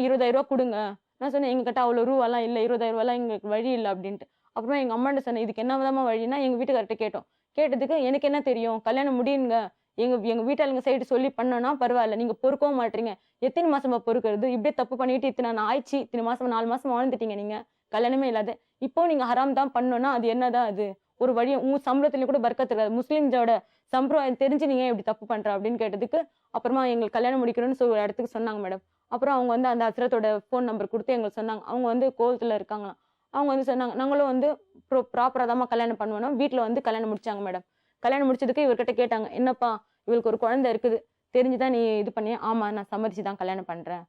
20,000 ரூபா கொடுங்க. நான் சொன்னேன், எங்ககிட்ட அவ்வளோ ரூபாலாம் இல்லை, 20,000 ரூபாலாம் எங்களுக்கு வழி இல்லை அப்படின்ட்டு. அப்புறமா எங்க அம்மாண்ட சொன்னேன், இதுக்கு என்னதாம்மா வழின்னா எங்க வீட்டுக்கார்ட்ட கேட்டதுக்கு எனக்கு என்ன தெரியும், கல்யாணம் முடியுங்க, எங்க வீட்டாளுங்க சைடு சொல்லி பண்ணோன்னா பரவாயில்ல, நீங்க பொறுக்கவும் மாட்டீங்க, எத்தனை மாசமா பொறுக்கிறது, இப்படியே தப்பு பண்ணிட்டு இத்தனை நான் ஆயிடுச்சு, இத்தனை மாசம் 4 மாசம் வாழ்ந்துட்டீங்க, நீங்க கல்யாணமே இல்லாத, இப்போ நீங்க ஹராம் தான் பண்ணோன்னா அது என்னதான், அது ஒரு வழி, உங்க சம்பளத்துல கூட பர்க்கத்து இருக்காது, முஸ்லிம்ஸோட சம்பிரதாயம் தெரிஞ்சு நீங்க இப்படி தப்பு பண்ற அப்படின்னு கேட்டதுக்கு அப்புறமா எங்களுக்கு கல்யாணம் முடிக்கணும்னு ஒரு இடத்துக்கு சொன்னாங்க மேடம். அப்புறம் அவங்க வந்து அந்த ஹஸ்ரத்தோட ஃபோன் நம்பர் கொடுத்து எங்களுக்கு சொன்னாங்க, அவங்க வந்து கோவத்துல இருக்காங்களாம். அவங்க வந்து சொன்னாங்க, நாங்களும் வந்து ப்ராப்பராக தான் கல்யாணம் பண்ணுவோம், வீட்டில் வந்து கல்யாணம் முடிச்சாங்க மேடம். கல்யாணம் முடிச்சதுக்கு இவர்கிட்ட கேட்டாங்க, என்னப்பா இவளுக்கு ஒரு குழந்தை இருக்குது, தெரிஞ்சுதான் நீ இது பண்ணி, ஆமா நான் சம்மதிச்சு தான் கல்யாணம் பண்றேன்,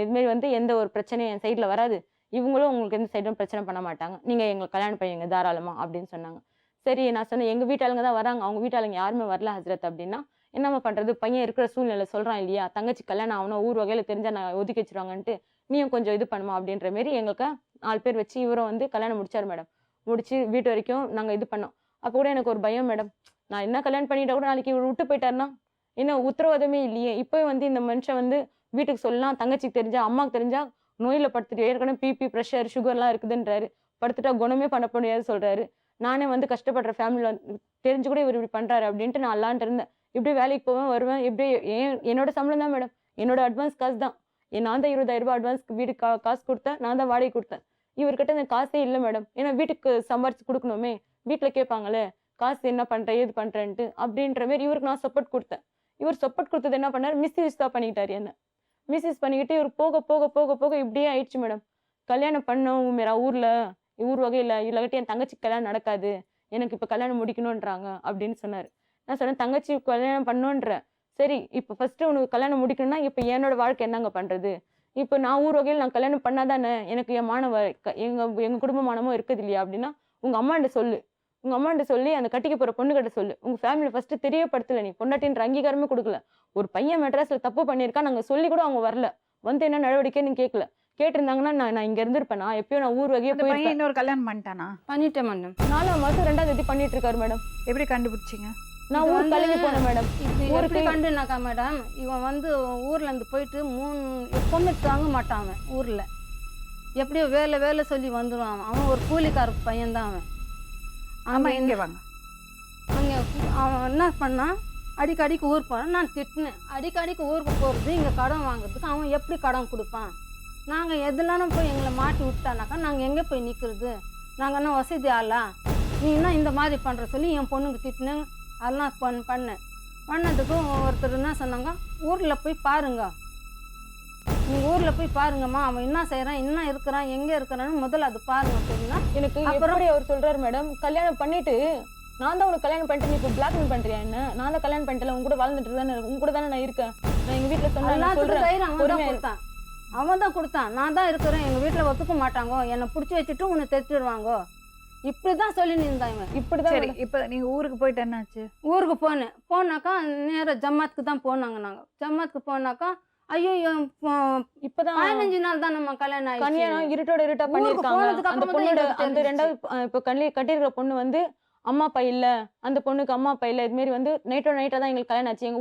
இதுமாரி வந்து எந்த ஒரு பிரச்சனையும் என் சைட்ல வராது, இவங்களும் உங்களுக்கு எந்த சைடும் பிரச்சனை பண்ண மாட்டாங்க, நீங்க எங்களை கல்யாணம் பண்ணிங்க தாராளமா அப்படின்னு சொன்னாங்க. சரி நான் சொன்னேன், எங்க வீட்டாளுங்க தான் வராங்க, அவங்க வீட்டாளுங்க யாருமே வரல ஹஸ்ரத் அப்படின்னா என்னம்மா பண்றது, பையன் இருக்கிற சூழ்நிலை சொல்றான் இல்லையா, தங்கச்சி கல்யாணம் ஆகணும், ஊர் வகையில தெரிஞ்சா நான் ஒதுக்கி வச்சிருவாங்கன்ட்டு நீயும் கொஞ்சம் இது பண்ணுமா அப்படின்ற மாரி எங்களுக்கு 4 பேர் வச்சு இவரும் வந்து கல்யாணம் முடிச்சாரு மேடம். முடிச்சு வீட்டு வரைக்கும் நாங்க இது பண்ணோம். அப்போ கூட எனக்கு ஒரு பயம் மேடம், நான் என்ன கல்யாணம் பண்ணிட்டா கூட நாளைக்கு இவர் விட்டு போயிட்டாருன்னா என்ன உத்தரவாதமே இல்லையே. இப்போ வந்து இந்த மனுஷன் வந்து வீட்டுக்கு சொல்லலாம், தங்கச்சிக்கு தெரிஞ்சா அம்மாவுக்கு தெரிஞ்சா நோயில படுத்துட்டு, ஏற்கனவே பிபி ப்ரெஷர் சுகர்லாம் இருக்குதுன்றாரு, படுத்துட்டா குணமே பண்ண முடியாது சொல்றாரு. நானே வந்து கஷ்டப்படுற ஃபேமிலியில் தெரிஞ்சு கூட இவர் இப்படி பண்றாரு அப்படின்ட்டு நான் அல்லான்ட்டு இருந்தேன். இப்படி வேலைக்கு போவேன் வருவேன், எப்படி என்னோட சம்பளம் தான் மேடம், என்னோட அட்வான்ஸ் காசு தான், நான் தான் 20,000 ரூபாய் அட்வான்ஸ்க்கு வீடு காசு கொடுத்தேன், நான் தான் வாடகை கொடுத்தேன். இவர்கிட்ட இந்த காசே இல்லை மேடம், ஏன்னா வீட்டுக்கு சம்பாரிச்சு கொடுக்கணுமே, வீட்டில் கேட்பாங்களே காசு என்ன பண்ற ஏது பண்றேன்ட்டு அப்படின்ற மாதிரி இவருக்கு நான் சப்போர்ட் கொடுத்தேன். இவர் சப்போர்ட் கொடுத்தது என்ன பண்ணாரு, மிஸ்யூஸ் தான் பண்ணிக்கிட்டாரு என்ன. மிஸ்யூஸ் பண்ணிக்கிட்டு இவர் போக போக போக போக இப்படியே ஆயிடுச்சு மேடம். கல்யாணம் பண்ணோம் மேரா ஊர் வகையில் இல்லாட்டி என் தங்கச்சி கல்யாணம் நடக்காது, எனக்கு இப்போ கல்யாணம் முடிக்கணுன்றாங்க அப்படின்னு சொன்னார். நான் சொன்னேன், தங்கச்சி கல்யாணம் பண்ணோன்ற சரி, இப்போ ஃபர்ஸ்ட்டு உனக்கு கல்யாணம் முடிக்கணும்னா இப்போ என்னோட வாழ்க்கை என்னங்க பண்ணுறது, இப்போ நான் ஊர் வகையில் நான் கல்யாணம் பண்ணாதானே எனக்கு என் எங்கள் குடும்ப மானமும் இருக்குது இல்லையா அப்படின்னா, உங்கள் அம்மாண்ட சொல்லு, உங்கள் அம்மாண்ட சொல்லி அந்த கட்டிக்க போகிற பொண்ணுகிட்ட சொல்லு, உங்கள் ஃபேமிலி ஃபஸ்ட்டு தெரியப்படுத்தலை, நீ பொண்டாட்டின்ற அங்கீகாரமே கொடுக்கல, ஒரு பையன் மெட்ராஸில் தப்பு பண்ணியிருக்கா, நாங்கள் சொல்லி கூட அவங்க வரல, வந்து என்ன நடவடிக்கைன்னு கேட்கல, கேட்டிருந்தாங்கன்னா நான் இங்கே இருந்திருப்பேன், நான் எப்பயும் நான் ஊர் வகையே போய் இன்னொரு கல்யாணம் பண்ணிட்டானா? பண்ணிட்டேன் மேடம். 4ஆம் மாதம் 2ஆம் தேதி பண்ணிட்டு இருக்காரு மேடம். எப்படி கண்டுபிடிச்சிங்க? நான் ஊர் கிளம்பி போனேன் மேடம். ஊருக்கு கண்டுனாக்கா மேடம், இவன் வந்து ஊர்ல இருந்து போயிட்டு எப்பவுமே தாங்க மாட்டான் அவன் ஊர்ல, எப்படியோ வேலை சொல்லி வந்துடுவான் அவன் ஒரு கூலிக்கார பையன்தான் அவன். ஆமா, எங்க வாங்க அங்கே அவன் என்ன பண்ணான், அடிக்கடிக்கு ஊர் போனான். நான் திட்டினேன், அடிக்கடிக்கு ஊருக்கு போகிறது இங்கே கடன் வாங்குறதுக்கு அவன் எப்படி கடன் கொடுப்பான், நாங்கள் எதுலானும் போய் எங்களை மாட்டி விட்டானாக்கா நாங்கள் எங்கே போய் நிற்கிறது, நாங்கள் என்ன வசதி ஆளா, நீ என்ன இந்த மாதிரி பண்ணுற சொல்லி என் பொண்ணுக்கு திட்டினேன். அதெல்லாம் பண்ணதுக்கும் ஒருத்தர் என்ன சொன்னாங்க, ஊரில் போய் பாருங்க, நீங்கள் ஊரில் போய் பாருங்கம்மா, அவன் என்ன செய்கிறான் என்ன இருக்கிறான் எங்கே இருக்கிறான்னு முதல்ல அது பாருங்க அப்படின்னா. எனக்கு அப்புறம் அவர் சொல்கிறார் மேடம், கல்யாணம் பண்ணிட்டு நான் தான் உனக்கு கல்யாணம் பண்ணிட்டு நீ இப்போ பிளாக்மெயில் பண்ணுறியா என்ன, நான் தான் கல்யாணம் பண்ணிட்டல, உங்க கூட வாழ்ந்துட்டு தானே உங்க கூட தானே நான் இருக்கேன், நான் எங்கள் வீட்டில் சொன்னேன், அவன் தான் கொடுத்தான், நான் தான் இருக்கிறேன், எங்கள் வீட்டில் ஒத்துக்க மாட்டாங்க, என்னை பிடிச்சி வச்சுட்டு உன்னை தைச்சிடுவாங்க, இப்படிதான் சொல்லி நின்றான் இவன். இப்படிதான். சரி, இப்போ நீங்க ஊருக்கு போயிட்டு என்னாச்சு? ஊருக்கு போனாக்கா நேராக ஜம்மாத்துக்கு தான் போனாங்க. நாங்கள் ஜம்மாத்துக்கு போனாக்கா ஐயோ இப்பதான் 15 நாள் தான் நம்ம கல்யாணம் கல்யாணம் இருட்டோட இருட்டா பண்ணிருக்காங்க. அந்த பொண்ணோட அந்த 2வது இப்போ கட்டியிருக்கிற பொண்ணு வந்து அம்மா அப்பா இல்ல, அந்த பொண்ணுக்கு அம்மா அப்பா இல்ல, இது மாதிரி வந்து நைட்டா தான் எங்களுக்கு கல்யாணம் ஆச்சு. எங்க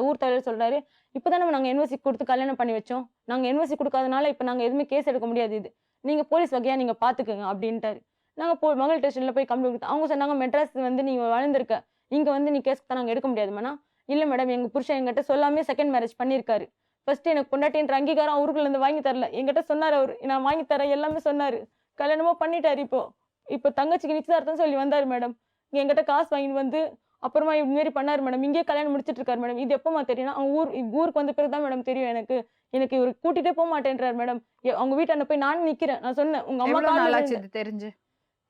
ஊர் தலைவர் சொல்றாரு, இப்பதான் நாங்க என்ஓசி கொடுத்து கல்யாணம் பண்ணி வச்சோம், நாங்க என்ஓசி கொடுக்காதனால இப்ப நாங்க எதுவுமே கேஸ் எடுக்க முடியாது, இது நீங்க போலீஸ் வகையா நீங்க பாத்துக்கோங்க அப்படின்ட்டாரு. நாங்க மகள் ஸ்டேஷன்ல போய் கம்ப்ளைண்ட் கொடுத்தோம். அவங்க சொன்னாங்க, மெட்ராஸ் வந்து நீ வாழ்ந்திருக்க, இங்க வந்து நீ கேஸ் தான் நாங்க எடுக்க முடியாதுமாண்ணா. இல்ல மேடம், எங்க புருஷன் எங்கிட்ட சொல்லாமே செகண்ட் மேரேஜ் பண்ணியிருக்காரு, ஃபர்ஸ்ட் எனக்கு பொண்டாட்டின்ற அங்கீகாரம் அவருக்குள்ள இருந்து வாங்கி தரல, எங்கிட்ட சொன்னாரு அவரு நான் வாங்கி தரேன் எல்லாமே சொன்னாரு, கல்யாணமும் பண்ணிட்டாரு. இப்போ தங்கச்சிக்கு நிச்சயதார்த்தம் சொல்லி வந்தாரு மேடம், எங்கிட்ட காசு வாங்கிட்டு வந்து அப்புறமா இது மாரி பண்ணாரு மேடம், இங்கேயே கல்யாணம் முடிச்சிட்டு இருக்காரு மேடம். இது எப்பமா தெரியும், அவங்க ஊருக்கு வந்த பிறகுதான் மேடம் தெரியும் எனக்கு இவரு கூட்டிட்டே போக மாட்டேன்றாரு மேடம். அவங்க வீட்டாண்ட போய் நானும் நிக்கிறேன். நான் சொன்னேன், உங்க அம்மா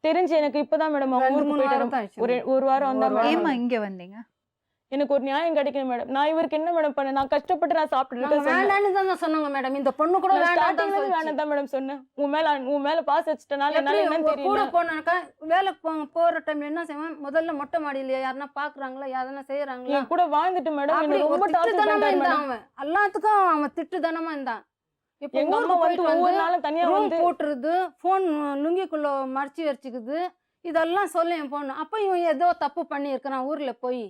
தெரிஞ்சு எனக்கு இப்பதான் மேடம் அவங்க ஊருக்கு போயிட்டாரு, ஒரு வாரம் வந்தாரு. இங்க வந்தீங்க, எனக்கு ஒரு நியாயம் கிடைக்கணும் மேடம். நான் இவருக்கு என்ன மேடம் பண்ண, நான் கஷ்டப்பட்டு நான் சாப்பிட்டு சொன்னாங்க மேடம். இந்த பொண்ணு கூட வேணாம் தான் மேடம் சொன்னேன். உன் மேல பாஸ் வச்சுட்டனால என்னன்னு தெரியல. போனாக்கா வேலைக்கு போற டைம்ல என்ன செய்வேன், முதல்ல மொட்டை மாடியில யாருன்னா பாக்குறாங்களா, யாருன்னா செய்யறாங்களா, கூட வாழ்ந்துட்டு மேடம் ரொம்ப எல்லாத்துக்கும் அவன் திட்டுத்தனமா இருந்தான். எங்க அம்மா வந்து ஒவ்வொரு நாளும் தனியா வந்து போட்டுருது, போன் லுங்கிக்குள்ள மறைச்சி வச்சுக்குது, இதெல்லாம் சொல்ல என் பொண்ணு. அப்ப இவன் ஏதோ தப்பு பண்ணி இருக்கிறான், ஊர்ல போய்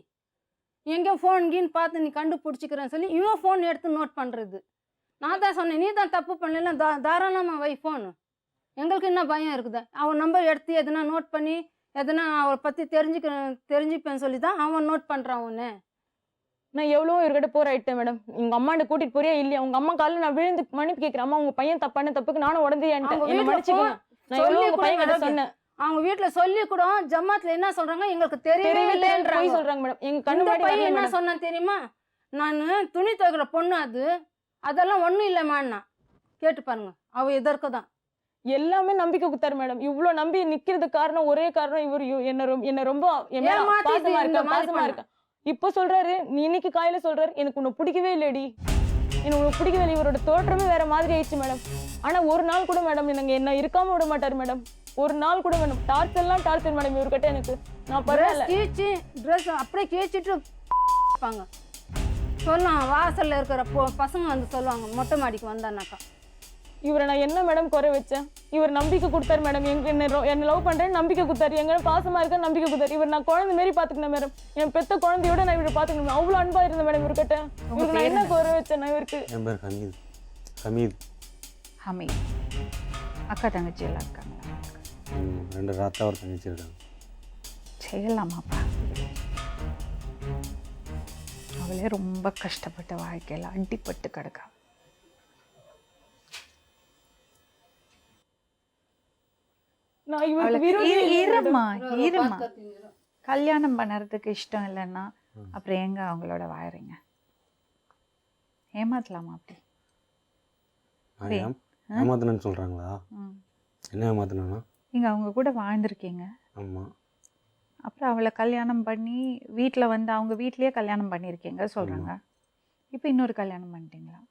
எங்கேயோ ஃபோன் கீன்னு பார்த்து நீ கண்டுபிடிச்சிக்கிறேன்னு சொல்லி இவன் ஃபோன் எடுத்து நோட் பண்ணுறது. நான் தான் சொன்னேன், நீ தான் தப்பு பண்ணல, தாராளமாக வை ஃபோனு, எங்களுக்கு என்ன பயம் இருக்குது, அவன் நம்பர் எடுத்து எதுனா நோட் பண்ணி எதுனா அவளை பற்றி தெரிஞ்சுப்பேன்னு சொல்லி தான் அவன் நோட் பண்ணுறான். அவனு நான் எவ்வளோ இவர்கிட்ட போராயிட்டேன் மேடம். உங்கள் அம்மாண்ட கூட்டிகிட்டு போறியா இல்லையா, உங்கள் அம்மா காலையில் நான் விழுந்து மன்னிப்பு கேட்குறேன், அம்மா உங்கள் பையன் தப்பான தப்புக்கு நானும் உடந்தையான்ட்டேன், மன்னிச்சுக்கேன். நான் எவ்வளோ உங்கள் பையன் கிட்ட சொன்னேன், அவங்க வீட்டுல சொல்லி கூட ஜமாத்ல என்ன சொல்றாங்க எங்களுக்கு தெரியவே சொல்றாங்க மேடம். எங்க கண்ணு பையன் என்ன சொன்னா தெரியுமா, நான் துணி துவைக்கிற பொண்ணு அதெல்லாம் ஒண்ணும் இல்லம்மா, கேட்டு பாருங்க. அவ எதற்குதான் எல்லாமே நம்பிக்கை குத்தாரு மேடம். இவ்வளவு நம்பி நிக்கிறதுக்கு காரணம் ஒரே காரணம் இவர் என்ன ரொம்ப பாசமா இருக்க. இப்போ சொல்றாரு, நீ இன்னைக்கு காலையில சொல்றாரு, எனக்கு உன்னை பிடிக்கவே இல்லடி, எனக்கு உனக்கு பிடிக்கவே இல்லை. இவரோட தோற்றமே வேற மாதிரி ஆயிடுச்சு மேடம். ஆனா ஒரு நாள் கூட மேடம் எனக்கு என்ன இருக்காம விட மாட்டாரு மேடம். ஒரு நாள் கூட மேடம் டார்ச்சர்லாம் டார்ச்சர் மேடம் இவர்கிட்ட எனக்கு. நான் பரவாயில்ல கிழிச்சு ட்ரெஸ் அப்படியே கிழிச்சிட்டு இருப்பாங்க. சொல்லுவாங்க வாசல்ல இருக்கிற பசங்க வந்து சொல்லுவாங்க மொட்டை மாடிக்கு வந்தானாக்கா. இவரை நான் என்ன மேடம் குறை வச்சேன்? இவர் நம்பிக்கை கொடுத்தாரு மேடம். என்ன லவ் பண்றேன்னு நம்பிக்கை கொடுத்தாரு, எங்க பாசமா இருக்க நம்பிக்கை கொடுத்தாரு. இவர் நான் குழந்தை மாரி பாத்துக்கினேன் மேடம். என் பெத்த குழந்தையோட நான் இவரை பாத்துக்கணும். அவ்வளவு அன்பா இருந்தேன் மேடம் இவர்கிட்ட. இவருக்கு நான் என்ன குறை வச்சேன் நான் இவருக்கு? என் பேர் ஹமீத். ஹமீத். அக்கா தங்கச்சி எல்லாம் இருக்காங்களா? 2 ராத்தா ஒரு தங்கச்சி இருக்காங்க. செய்யலாமாப்பா? அவளே ரொம்ப கஷ்டப்பட்ட வாழ்க்கையில அடிப்பட்டு கிடக்கா. நான் இவருக்கு விரோதி இல்லை மேடம். இருமா கல்யாணம் பண்ணுறதுக்கு இஷ்டம் இல்லைன்னா அப்புறம் எங்க அவங்களோட வாழறீங்க? ஏமாத்தலாமா அப்படி? ஏமாத்தினு சொல்றாங்களா? என்ன ஏமாத்தினா? நீங்க அவங்க கூட வாழ்ந்துருக்கீங்க. ஆமா. அப்புறம் அவளை கல்யாணம் பண்ணி வீட்டில் வந்து அவங்க வீட்லயே கல்யாணம் பண்ணியிருக்கீங்க சொல்றாங்க. இப்போ இன்னொரு கல்யாணம் பண்ணிட்டீங்களா?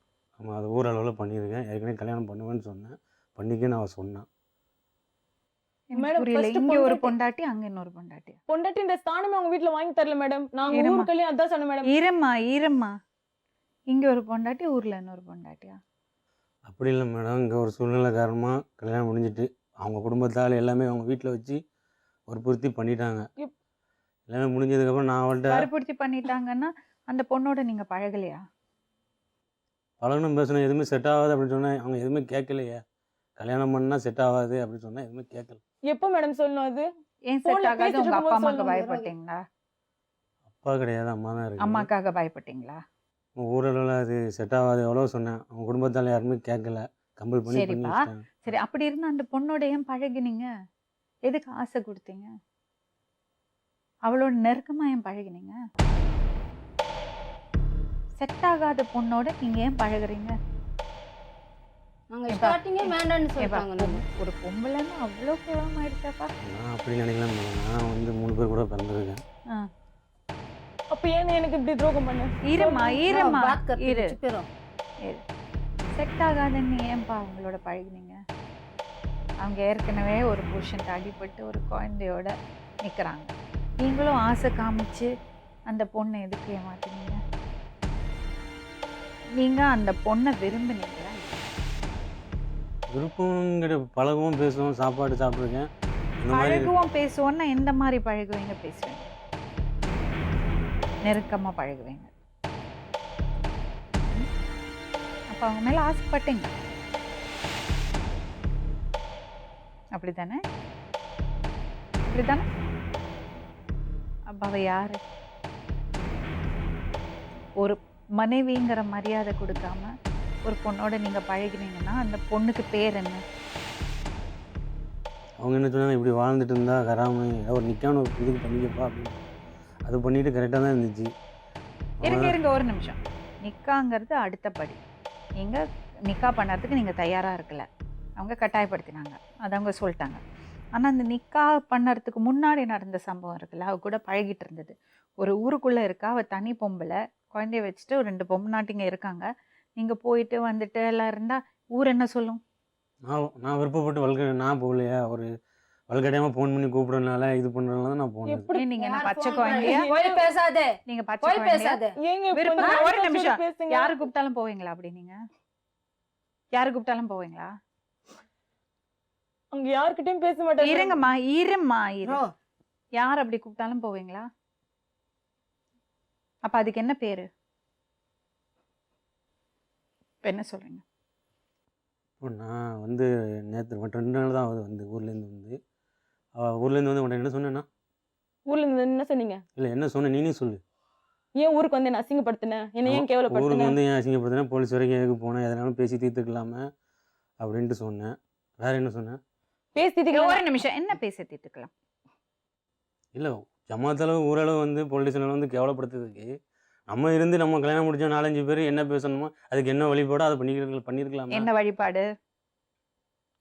ஆமா, அது ஊரளவில் பண்ணியிருக்கேன். ஏற்கனவே கல்யாணம் பண்ணுவேன்னு சொன்னேன், பண்ணிக்கன்னு அவள் சொன்னான். மேடம், புரியல. first இங்க ஒரு பொண்டாட்டி. பொண்டாட்டி அங்க இன்னொரு பொண்டாட்டி. பொண்டாட்டின்ற ஸ்தானமே அவங்க வீட்டுல வாங்கி தரல மேடம். நாங்க இருமா. ஊருக்குள்ளேயும் அதான் சொன்னேன் மேடம். இருமா இங்க ஒரு பொண்டாட்டி ஊர்ல இன்னொரு பொண்டாட்டியா? அப்படி இல்லை மேடம், இங்கே ஒரு சூழ்நிலை காரணமாக கல்யாணம் முடிஞ்சிட்டு அவங்க குடும்பத்தால் எல்லாமே அவங்க வீட்டில் வச்சு ஒரு பூர்த்தி பண்ணிட்டாங்க. எல்லாமே முடிஞ்சதுக்கப்புறம் நான் அவள்கிட்ட கருப்புடுத்தி பண்ணிட்டாங்கன்னா அந்த பொண்ணோட நீங்க பழகலையா? பழகணும் பேசணும், எதுவுமே செட் ஆகாது அப்படின்னு சொன்னேன். அவங்க எதுவுமே கேட்கலையே. கல்யாணம் பண்ணால் செட் ஆகாது அப்படின்னு சொன்னால் எதுவுமே கேட்கல. எப்போ மேடம் சொல்லணும் அது? ஏன் phone செட் ல ஆகாது? பேசிட்டு உங்க அப்பா இருக்கும்போது அம்மாக்கு சொல்லுங்க. பயப்பட்டீங்களா? அப்பா கிடையாது, அம்மா தான் இருக்கு. அம்மாக்காக பயப்பட்டீங்களா? ஊரில் அது செட் ஆகாது எவ்வளோ சொன்னேன். அவங்க குடும்பத்தால் யாருமே கேட்கல, கம்பல் பண்ணி பண்ணி சரிப்பா. வச்சிட்டாங்க. சரி, அப்படி இருந்தா அந்த பொண்ணோட ஏன் பழகினீங்க? எதுக்கு ஆசை கொடுத்தீங்க? அவளோட நெருக்கமா ஏன் பழகினீங்க? செட் ஆகாத பொண்ணோட நீங்க ஏன் பழகுறீங்க? நாங்க ஸ்டார்டிங்கே வேண்டான்னு சொல்லிட்டாங்க. ஒரு பொம்பளைன்னு அவ்வளோ கோவம் ஆயிடுச்சாப்பா? நான் அப்படி நினைக்கலாம் மேடம். நான் வந்து 3 பேர் கூட பிறந்திருக்கேன். அப்ப ஏன் எனக்கு இப்படி துரோகம் பண்ண? ஈரமா பாத் கத்தி இரு. வச்சு போயிரும். செட் ஆகாதுன்னு ஏன்பா அவங்களோட பழகுனீங்க? அவங்க ஏற்கனவே ஒரு புருஷன் அடிபட்டு ஒரு குழந்தையோட நிற்கிறாங்க. நீங்களும் ஆசை காமிச்சு அந்த பொண்ணை எதுக்கு ஏமாத்தினீங்க? நீங்க அந்த பொண்ணை விரும்புனீங்களா? விருப்பங்கிட்ட பழகவும் பேசுவோம், சாப்பாடு சாப்பிட்ருக்கேன். இந்த மாதிரி பழகுவோம் பேசுவோன்னா எந்த மாதிரி பழகுவீங்க? பேசுவீங்க, நெருக்கமா பழகுவீங்க. அப்ப அவங்க மேல ஆசைப்பட்டீங்க, அப்படித்தானே? அப்படித்தானே? அப்ப அவ யாரு? ஒரு மனைவிங்கிற மரியாதை கொடுக்காம ஒரு பொண்ணோட நீங்க பழகினீங்கன்னா அந்த பொண்ணுக்கு பேர் என்ன? அவங்க என்ன சொன்னாங்க, இப்படி வாழ்ந்துட்டு இருந்தா கராமை ஒரு நிற்கான ஒரு இதுக்கு பண்ணிக்கப்பா அப்படின்னு. அது பண்ணிட்டு கரெக்டாக தான் இருந்துச்சு. இருங்க ஒரு நிமிஷம். நிக்காங்கிறது அடுத்த படி. நீங்க நிக்கா பண்ணுறதுக்கு நீங்க தயாரா இருக்கல, அவங்க கட்டாயப்படுத்தினாங்க, அது அவங்க சொல்லிட்டாங்க. ஆனா அந்த நிக்கா பண்ணுறதுக்கு முன்னாடி நடந்த சம்பவம் இருக்குல்ல, அவ கூட பழகிட்டு இருந்தது. ஒரு ஊருக்குள்ள இருக்கா, அவ தனி பொம்பளை, குழந்தைய வச்சுட்டு ஒரு 2 பொம்நாட்டிங்க இருக்காங்க. நீங்க போயிட்டு வந்துட்டு எல்லாம் இருந்தா ஊர் என்ன சொல்லும்? நான் விருப்பப்பட்டு நான் போகலையா, ஒரு வல்கடையாமல் ஃபோன் பண்ணி கூப்பிட்றதுனால இது பண்ணுறதுனால தான் நான் போனேன். எப்படி நீங்க என்ன யார் பச்சை phone குழந்தையா? பண்ணி போய் பேசாதே, நீங்க பச்சை போய் குழந்தையா? பேசாதே. ஏங்க இப்ப விருப்பம் நான் ஒரு அடுத்த நிமிஷம். சொல்லி பேசுங்க. யாரு கூப்பிட்டாலும் போவீங்களா? அப்படி நீங்க யாரு கூப்பிட்டாலும் போவீங்களா? அங்க யார்கிட்டயும் பேச மாட்டாங்க. இருங்கம்மா இரு. bro, யார் அப்படி கூப்பிட்டாலும் போவீங்களா? அப்ப அதுக்கு என்ன பேரு? இப்ப என்ன சொல்றீங்க? இப்போ நான் வந்து நேற்று 2 நாள் தான் ஆகுது வந்து ஊர்லேருந்து வந்து. ஊர்லேருந்து வந்து உன்ட்ட என்ன சொன்னேன்னா, ஊர்ல இருந்து என்ன சொன்னீங்க? இல்லை என்ன சொன்னேன் நீனே சொல்லு. ஏன் ஊருக்கு வந்து என்ன அசிங்கப்படுத்தினேன்? என்ன ஏன் ஊருக்கு கேவலப்படுத்தினேன்? வந்து ஏன் அசிங்கப்படுத்தினா, போலீஸ் வரைக்கும் எதுக்கு போனேன், எதனாலும் பேசி தீர்த்துக்கலாமே அப்படின்ட்டு சொன்னேன். வேற என்ன சொன்னேன்? பேசிட்டு ஒரு நிமிஷம். என்ன பேச தீர்த்துக்கலாம்? இல்லை ஜமாத்தளவு ஊரளவு வந்து பொலிட்டிஷனில் வந்து கேவலப்படுத்துறதுக்கு நம்ம இருந்து நம்ம கல்யாணம் முடிச்சோம் 4-5 பேர் என்ன பேசணுமோ அதுக்கு என்ன வழிபாடோ அதை பண்ணியிருக்கலாம். என்ன வழிபாடு?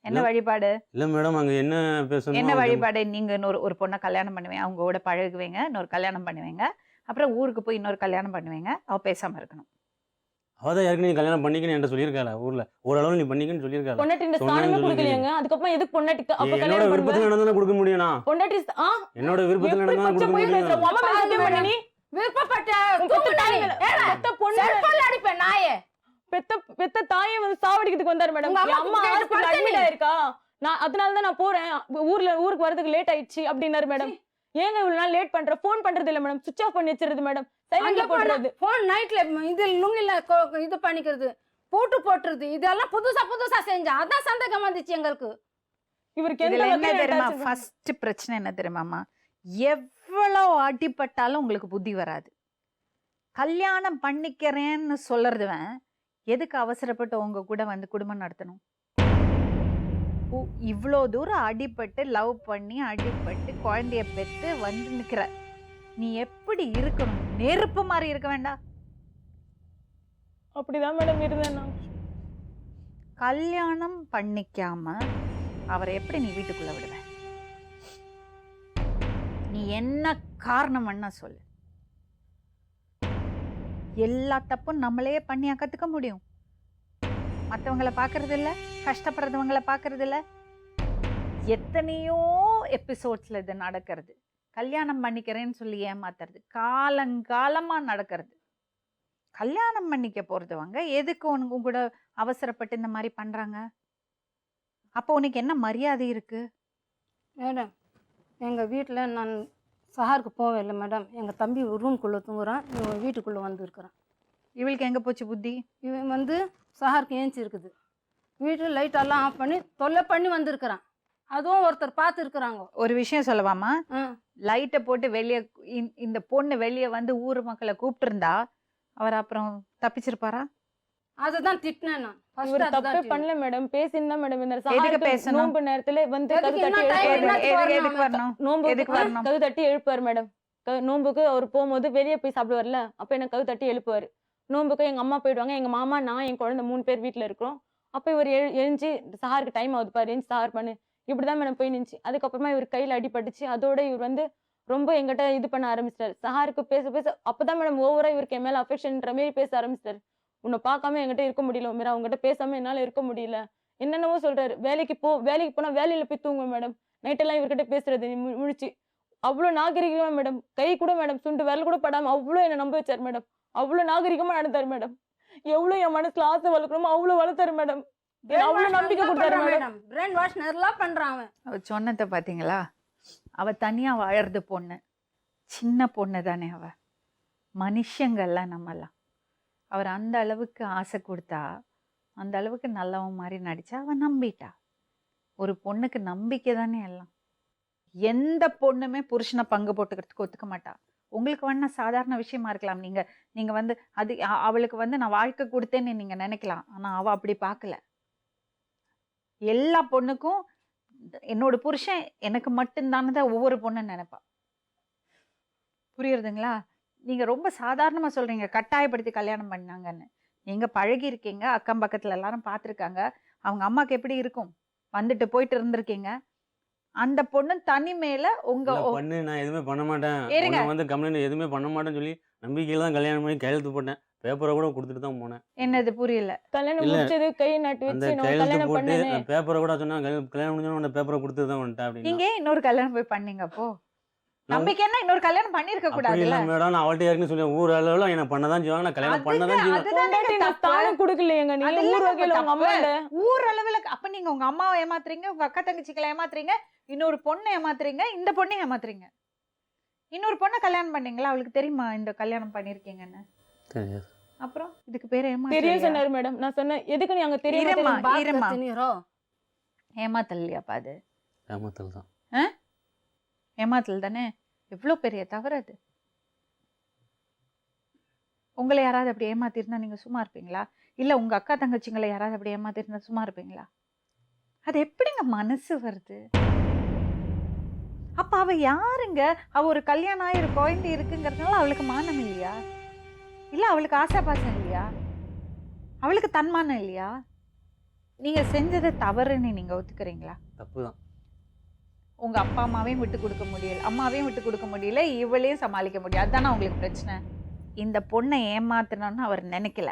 என்ன வழிபாடு? இல்லை மேடம், அங்கே என்ன பேசணும்? என்ன வழிபாடு? நீங்க இன்னொரு பொண்ணை கல்யாணம் பண்ணுவீங்க, அவங்க கூட பழகுவீங்க, இன்னொரு கல்யாணம் பண்ணுவீங்க, அப்புறம் ஊருக்கு போய் இன்னொரு கல்யாணம் பண்ணுவீங்க, அவ பேசாம இருக்கணும். அவள் தான் ஏற்கனவே கல்யாணம் பண்ணிக்கன்னு என்கிட்ட சொல்லியிருக்காளா ஊரில் ஓரளவு நீ பண்ணிக்கன்னு சொல்லியிருக்காளா பொண்டாட்டி இந்த சொன்னேன்னு ஸ்தானமே சொல்லி கொடுக்கலையாங்க. அதுக்கப்புறம் எதுக்கு பொண்டாட்டிக்கு அப்ப என்னோட கல்யாணம் பண்ணுவேன்? விருப்பத்தில் நடந்தாலும் கொடுக்க முடியும்னா பொண்டாட்டி என்னோட விருப்பத்தில் எப்படி நடந்தாலும் பச்சை கொடுக்க போய் பேசுற? முடியும் உன் அம்மா மேல சத்தியம் பண்ணு நீ. விருப்பப்பட்ட உன் பெத்த தாய் மேல- பெத்த பொண்ணு செருப்பால அடிப்பேன் நாயே. பெத்த தாயை வந்து சாவடிக்கிறதுக்கு வந்தாரு மேடம். உங்க அம்மா என் அம்மா கேட்டு ஹாஸ்பிடல் படுத்து அட்மிட் நீ. ஆயிருக்கா, நான் அதனாலதான் நான் போறேன், ஊருக்கு வரதுக்கு லேட் ஆயிடுச்சு அப்படின்னாரு மேடம். ஏங்க இவ்வளவு நாள் லேட் பண்ற? போன் பண்றது இல்ல மேடம், சுவிட்ச் ஆஃப் பண்ணி வச்சிருது மேடம், சைலண்ட்ல போடுறது. போன் நைட்ல இது லுங்கில இது பண்ணிக்கிறது, போட்டுறது, இதெல்லாம் புதுசா செஞ்சா அதான் சந்தேகம் வந்துச்சு எங்களுக்கு. இவருக்கு எந்த இதுல என்ன வகையில தெரியுமா attachment? ஃபர்ஸ்ட் பிரச்சனை என்ன தெரியுமாம்மா, எவ்வளவு அடிபட்டாலும் உங்களுக்கு புத்தி வராது. கல்யாணம் பண்ணிக்கிறேன்னு சொல்றதுவன் எதுக்கு அவசரப்பட்டு உங்க கூட வந்து குடும்பம் நடத்தணும்? இவ்வளோ தூரம் அடிபட்டு லவ் பண்ணி அடிபட்டு குழந்தைய பெற்று வந்து நிக்கிற, நீ எப்படி இருக்கணும்? நெருப்பு மாதிரி இருக்க வேண்டாம்? அப்படிதான் மேடம் இருந்தேன் நான். கல்யாணம் பண்ணிக்காம அவரை எப்படி நீ வீட்டுக்குள்ள விடுவ? நீ என்ன காரணம் வேணா சொல்லு. எல்லா தப்பும் நம்மளே பண்ணியா கத்துக்க முடியும்? மற்றவங்களை பார்க்கறது இல்ல, கஷ்டப்படுறவங்களை பார்க்கறது இல்ல. எத்தனையோ எபிசோட்ஸ்ல இது நடக்கிறது. கல்யாணம் பண்ணிக்கிறேன்னு சொல்லி ஏமாத்துறது காலங்காலமா நடக்கிறது. கல்யாணம் பண்ணிக்க போறதுவங்க எதுக்கு உனக்கு கூட அவசரப்பட்டு இந்த மாதிரி பண்றாங்க? அப்போ உனக்கு என்ன மரியாதை இருக்கு? மேடம் எங்கள் வீட்டில் நான் சஹாருக்கு போவே இல்லை மேடம். எங்கள் தம்பி ரூம்குள்ளே தூங்குறான், இவன் வீட்டுக்குள்ளே வந்துருக்குறான். இவளுக்கு எங்க போச்சு புத்தி? இவன் வந்து சஹாருக்கு ஏஞ்சி இருக்குது, வீட்டு லைட்டெல்லாம் ஆஃப் பண்ணி தொல்லை பண்ணி வந்திருக்கிறான். அதுவும் ஒருத்தர் பார்த்துருக்குறாங்க. ஒரு விஷயம் சொல்லவாமா, லைட்டை போட்டு வெளியே இந்த பொண்ணு வெளியே வந்து ஊர் மக்களை கூப்பிட்டு இருந்தா அவர் அப்புறம் தப்பிச்சிருப்பாரா? அதுதான் திட்டினேன் நான். இவர் தப்பே பண்ணல மேடம், பேசினா மேடம் இந்த எதுக்கு பேசணும்? நோன்பு நேரத்துல வந்து எதுக்கு கதவு என்ன தட்டி time எழுப்புவாரு. என்ன? எதுக்கு வரணும்? நோன்புக்கு எதுக்கு வரணும்? கதவு தட்டி எழுப்புவார் மேடம். நோன்புக்கு அவர் போகும்போது வெளியே போய் சாப்பிடுவார்ல, அப்ப எனக்கு கதவு தட்டி எழுப்புவாரு. நோன்புக்கு எங்க அம்மா போயிடுவாங்க, எங்க மாமா நான் என் குழந்தை 3 பேர் வீட்டுல இருக்கிறோம். அப்ப இவர் எழுஞ்சி சஹாருக்கு டைம் ஆகுது பாரு, எழுந்து சஹார் பண்ணு, இப்படிதான் மேடம் போய் நின்றுச்சு. அதுக்கப்புறமா இவர் கையில அடிபட்டுச்சு. அதோட இவர் வந்து ரொம்ப எங்கிட்ட இது பண்ண ஆரம்பிச்சிட்டாரு. சஹாருக்கு பேச அப்பதான் மேடம் ஓவரா இவருக்கு என் மேல அஃபெக்ஷன்ற மாதிரி பேச ஆரம்பிச்சிட்டாரு. உன்னை பார்க்காம என்கிட்ட இருக்க முடியல உமேரா, அவங்ககிட்ட பேசாம என்னால இருக்க முடியல, என்னென்னவோ சொல்றாரு. வேலைக்கு போனா வேலையில போய் தூங்குவேன் மேடம். நைட்டெல்லாம் இவர்கிட்ட பேசுறது முழிச்சு அவ்வளோ நாகரிகமா மேடம். கை கூட மேடம் சுண்டு விரல் கூட படாம அவ்வளோ என்னை நம்ப வச்சார் மேடம். அவ்வளோ நாகரிகமா நடந்தாரு மேடம். எவ்வளோ என் மனசுல ஆசை வளர்க்கணுமோ அவ்வளோ வளர்த்தாரு மேடம். அவ்வளோ நம்பிக்கை கொடுத்தாரு மேடம். பிரெயின் வாஷ் நல்லா பண்றான் அவன். அவ சொன்னதை பாத்தீங்களா? அவ தனியா வாழறது பொண்ணு, சின்ன பொண்ணு தானே அவ. மனுஷங்கள்லாம் நம்மலாம். அவர் அந்த அளவுக்கு ஆசை கொடுத்தா, அந்த அளவுக்கு நல்லவன் மாதிரி நடிச்சா அவன் நம்பிட்டா. ஒரு பொண்ணுக்கு நம்பிக்கை தானே எல்லாம். எந்த பொண்ணுமே புருஷனை பங்கு போட்டுக்கிறதுக்கு ஒத்துக்க மாட்டா. உங்களுக்கு வேணா சாதாரண விஷயமா இருக்கலாம். நீங்க வந்து அது அவளுக்கு வந்து நான் வாழ்க்கை கொடுத்தேன்னு நீங்க நினைக்கலாம். ஆனா அவ அப்படி பார்க்கல. எல்லா பொண்ணுக்கும் என்னோட புருஷன் எனக்கு மட்டும்தானே ஒவ்வொரு பொண்ணும் நினைப்பா. புரியுறதுங்களா? நீங்க ரொம்ப சாதாரணமா சொல்றீங்க கட்டாயப்படுத்தி கல்யாணம் பண்ணாங்கன்னு. நீங்க பழகி இருக்கீங்க, அக்கம் பக்கத்துல எல்லாரும் பார்த்துருக்காங்க. அவங்க அம்மாக்கு எப்படி இருக்கும்? வந்துட்டு போயிட்டு இருந்திருக்கீங்க. அந்த பொண்ணு தனிமையில உங்க பண்ணு, நான் எதுவுமே பண்ண மாட்டேன், இருங்க. உன்னை வந்து கம்ப்ளைண்ட் எதுவுமே பண்ண மாட்டேன்னு சொல்லி நம்பிக்கையில தான் கல்யாணம் பண்ணி கையெழுத்து போட்டேன். பேப்பரை கூட கொடுத்துட்டு தான் போனேன். என்னது புரியல? கல்யாணம் இல்ல. முடிச்சது கை நாட்டு அந்த வச்சு நான் கையெழுத்து கல்யாணம் போட்டு பண்ணேன். பேப்பரை கூட சொன்னா கல்யாணம் முடிஞ்சோன்னு அந்த பேப்பரை கொடுத்துட்டு தான் வந்துட்டேன் அப்படின்னு. நீங்க ஏன் இன்னொரு கல்யாணம் போய் பண்ணீங்க? அப்போ நம்பிக்கைன்னா இன்னொரு கல்யாணம் பண்ணிருக்க அப்படி கூடாதுல்ல? இல்லை மேடம், நான் அவள்கிட்ட ஏற்கனவே சொல்லி ஊர் அளவில் என்ன பண்ணதான் செய்வாங்க, நான் கல்யாணம் பண்ணதான் செய்வேன். பொண்டாட்டி நான் தானம் கொடுக்கலையேங்க. நீ அது ஊர் இல்லைங்க வகையில உங்க தப்பு. அம்மாண்ட ஊர் அளவுல அப்ப நீங்க உங்க அம்மாவை ஏமாத்துறீங்க, உங்க அக்கா தங்கச்சிகளை ஏமாத்துறீங்க, இன்னொரு பொண்ணை ஏமாத்துறீங்க, இந்த பொண்ணை ஏமாத்துறீங்க. இன்னொரு பொண்ணை கல்யாணம் பண்ணீங்களா? அவளுக்கு தெரியுமா இந்த கல்யாணம் பண்ணிருக்கீங்கன்னு? தெரியாது. அப்புறம் இதுக்கு பேரு தெரிய ஏமாத்தல். சொன்னாரு மேடம். நான் சொன்னேன் எதுக்கு நீ அங்க தெரியாம இருமா. தெரியாம இருமா. திணிரோ ஏமாத்தல் இல்லையாப்பா அது? ஏமாத்தல் தான். ஏமாத்தல் தானே. எவ்வளவு பெரிய தவறு அது. உங்களை யாராவது அப்படி ஏமாத்திருந்தா நீங்க சும்மா இருப்பீங்களா? இல்ல உங்க அக்கா தங்கச்சிங்களை யாராவது அப்படி ஏமாத்திருந்தா சும்மா இருப்பீங்களா? அது எப்படிங்க மனசு வருது? அப்ப அவ யாருங்க? அவ ஒரு கல்யாணம் ஆயிரு குழந்தை இருக்குங்கிறதுனால அவளுக்கு மானம் இல்லையா? இல்ல அவளுக்கு ஆசை பாசம் இல்லையா? அவளுக்கு தன்மானம் இல்லையா? நீங்க செஞ்சது தவறுன்னு நீங்க ஒத்துக்கிறீங்களா? தப்பு தான். உங்க அப்பா அம்மாவையும் விட்டு கொடுக்க முடியல, அம்மாவையும் விட்டு கொடுக்க முடியல, இவளையும் சமாளிக்க முடியாது. அதுதானே உங்களுக்கு பிரச்சனை. இந்த பொண்ணை ஏமாத்தணும்னு அவர் நினைக்கல,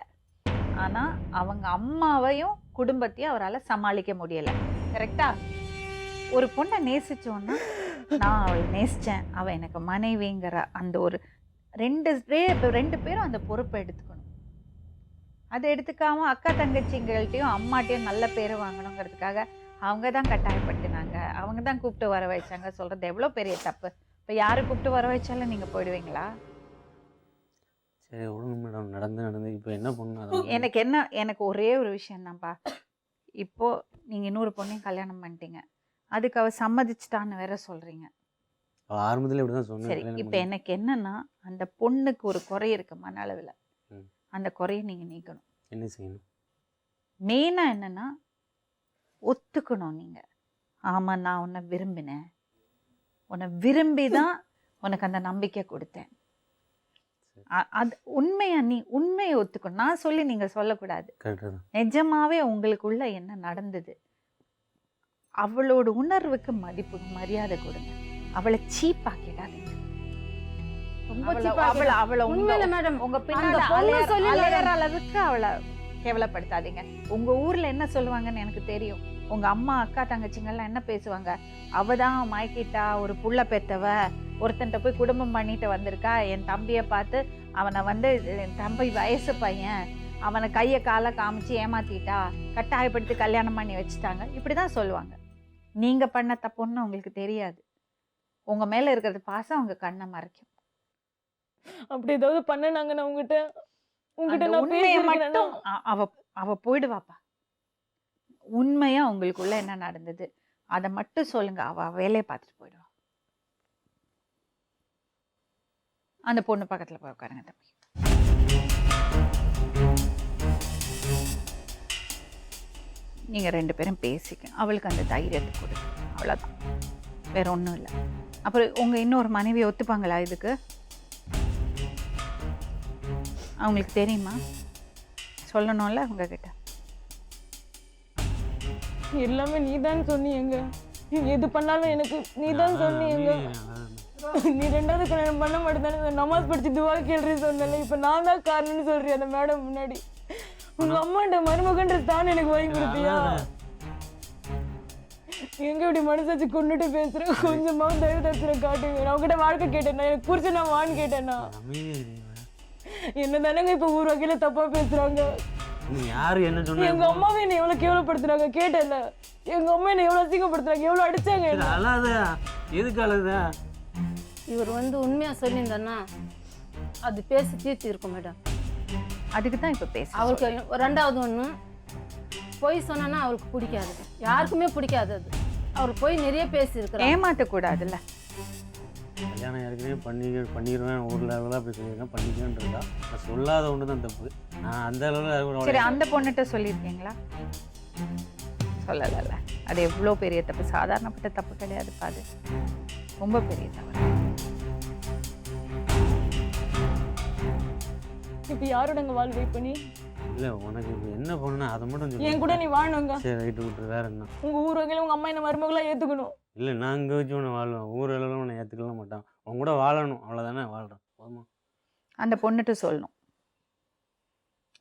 ஆனா அவங்க அம்மாவையும் குடும்பத்தையும் அவரால் சமாளிக்க முடியல. கரெக்டா? ஒரு பொண்ணை நேசிச்சோன்னா, நான் அவளை நேசிச்சேன், அவள் எனக்கு மனைவிங்கிற அந்த ஒரு ரெண்டு பேரும் அந்த பொறுப்பை எடுத்துக்கணும். அதை எடுத்துக்காம அக்கா தங்கச்சிங்கள்ட்டையும் அம்மாட்டையும் நல்ல பேர் வாங்கணுங்கிறதுக்காக அவங்க தான் கட்டாயப்படுத்தினாங்க, அவங்க தான் கூப்பிட்டு வர வச்சாங்க சொல்கிறது எவ்வளோ பெரிய தப்பு. இப்போ யாரை கூப்பிட்டு வர வச்சாலும் நீங்கள் போயிடுவீங்களா? சரி விடுங்க மேடம், நடந்து இப்போ என்ன பண்ணணும் எனக்கு ஒரே ஒரு விஷயம் தான்ப்பா. இப்போது நீங்கள் இன்னொரு பொண்ணையும் கல்யாணம் பண்ணிட்டீங்க, அதுக்கு அவள் சம்மதிச்சிட்டான்னு வேற சொல்கிறீங்க. ஆரம்பத்தில் இப்படி தான் சரி, இப்போ எனக்கு என்னன்னா, அந்த பொண்ணுக்கு ஒரு குறை இருக்கு மன அளவில், அந்த குறையை நீங்கள் நீக்கணும். என்ன செய்யணும்? மெயினாக என்னன்னா, ஒத்துக்கணும். நீங்கள் ஆமாம் நான் உன்னை விரும்பினேன், உன்னை விரும்பி தான் உனக்கு அந்த நம்பிக்கை கொடுத்தேன். அது உண்மையா? நீ உண்மையை ஒத்துக்கணும். நான் சொல்லி நீங்கள் சொல்லக்கூடாது. நிஜமாவே உங்களுக்குள்ள என்ன நடந்தது, அவளோட உணர்வுக்கு மதிப்பு மரியாதை கொடுங்க. அவளை சீப்பாக்கிடாதீங்க. உங்க பின்னாடி அளவுக்கு அவளை கேவலப்படுத்தாதீங்க. உங்க ஊர்ல என்ன சொல்லுவாங்கன்னு எனக்கு தெரியும். உங்க அம்மா அக்கா தங்கச்சிங்கெல்லாம் என்ன பேசுவாங்க, அவதான் மயக்கிட்டா, ஒரு புள்ள பெத்தவ, ஒருத்தன்ட்ட போய் குடும்பம் பண்ணிட்டு வந்திருக்கா, என் தம்பியை பார்த்து அவனை வந்து என் தம்பி வயசு பையன், அவனை கையை காலை காமிச்சு ஏமாத்திட்டா, கட்டாயப்படுத்தி கல்யாணம் பண்ணி வச்சுட்டாங்க, இப்படிதான் சொல்லுவாங்க. நீங்க பண்ண தப்புன்னு உங்களுக்கு தெரியாது. உங்க மேல இருக்கிறது பாசம் உங்க கண்ணை மறைக்கும். அப்படி ஏதாவது பண்ணனாங்க நான் உங்ககிட்ட நான் உண்மையை மட்டும் அவ போயிடுவாப்பா. உண்மையா உங்களுக்குள்ள என்ன நடந்தது அதை மட்டும் சொல்லுங்க, அவ வேலையை பார்த்துட்டு போயிடுவா. அந்த பொண்ணு பக்கத்துல போய் உட்காருங்க தம்பி. நீங்க 2 பேரும் பேசிக்க, அவளுக்கு அந்த தைரியத்தை கொடுங்க, அவ்வளவுதான், வேற ஒன்றும் இல்லை. அப்புறம் உங்க இன்னொரு மனைவி ஒத்துப்பாங்களா இதுக்கு? அவங்களுக்கு தெரியுமா? சொல்லணும்ல உங்ககிட்ட. எல்லாமே நீதான் சொன்னீங்க, எது பண்ணாலும் எனக்கு நீதான் சொன்னீங்க. நீ 2வது கல்யாணம் பண்ண மாட்டேதானே, நமாஸ் படிச்சு துவா கேள்றி சொன்னல, இப்ப நான் தான் காரணம்னு சொல்றேன் அந்த மேடம் முன்னாடி. உங்க அம்மாண்ட மருமகன்றது தான் எனக்கு வாங்கி கொடுத்தியா? எங்க இப்படி மனசாச்சு கொண்டுட்டு பேசுறேன், கொஞ்சமாவும் தயவு தரிசனம் காட்டுங்க. நான் உங்ககிட்ட வாழ்க்கை கேட்டேன்னா, எனக்கு புரிச்சு நான் வான்னு கேட்டேன்னா, என்ன தானங்க இப்ப ஊர் வகையில தப்பா பேசுறாங்க. எங்க அம்மாவை என்ன எவ்வளவு கேவலப்படுத்துறாங்க கேட்டல, எங்க அம்மா என்ன எவ்வளவு அசிங்கப்படுத்துறாங்க, எவ்வளவு அடிச்சாங்க. இவர் வந்து உண்மையா சொல்லியிருந்தா அது பேசி தீர்த்து இருக்கும் மேடம். அதுக்கு தான் இப்ப பேச. அவருக்கு 2வது ஒண்ணு, பொய் சொன்னா அவருக்கு பிடிக்காது, யாருக்குமே பிடிக்காது அது. அவர் போய் நிறைய பேசி இருக்கிறார். ஏமாற்றக்கூடாதுல்ல. கல்யாணம் ஏற்கனவே பண்ணிடுவேன் ஊரில் அளவில் அப்படி சொல்லியிருக்கேன், பண்ணிக்கணுன்றதா நான் சொல்லாத ஒன்று தான் தப்பு. நான் அந்த அளவில். சரி, அந்த பொண்ணுகிட்ட சொல்லியிருக்கீங்களா? சொல்லலைல்ல. அது எவ்வளோ பெரிய தப்பு, சாதாரணப்பட்ட தப்பு கிடையாதுப்பா, அது ரொம்ப பெரிய தவறு. இப்ப யாரோட வாழ்க்கை பண்ணி இல்லை உனக்கு என்ன பண்ணணும் அதை மட்டும் சொல்லு. என் கூட நீ வாழணுங்க. சரி ரைட்டு விட்டு வேற என்ன? உங்க ஊர் வகையில உங்க அம்மா என்ன மருமகளா ஏத்துக்கணும். இல்லை நான் இங்கே வச்சு உன்னை வாழ்வேன், ஊர் அளவில் உன்னை ஏற்றுக்கலாம் மாட்டான், உன் கூட வாழணும், அவ்வளோதானே, வாழ்கிறேன் போதுமா? அந்த பொண்ணுட்டு சொல்லணும்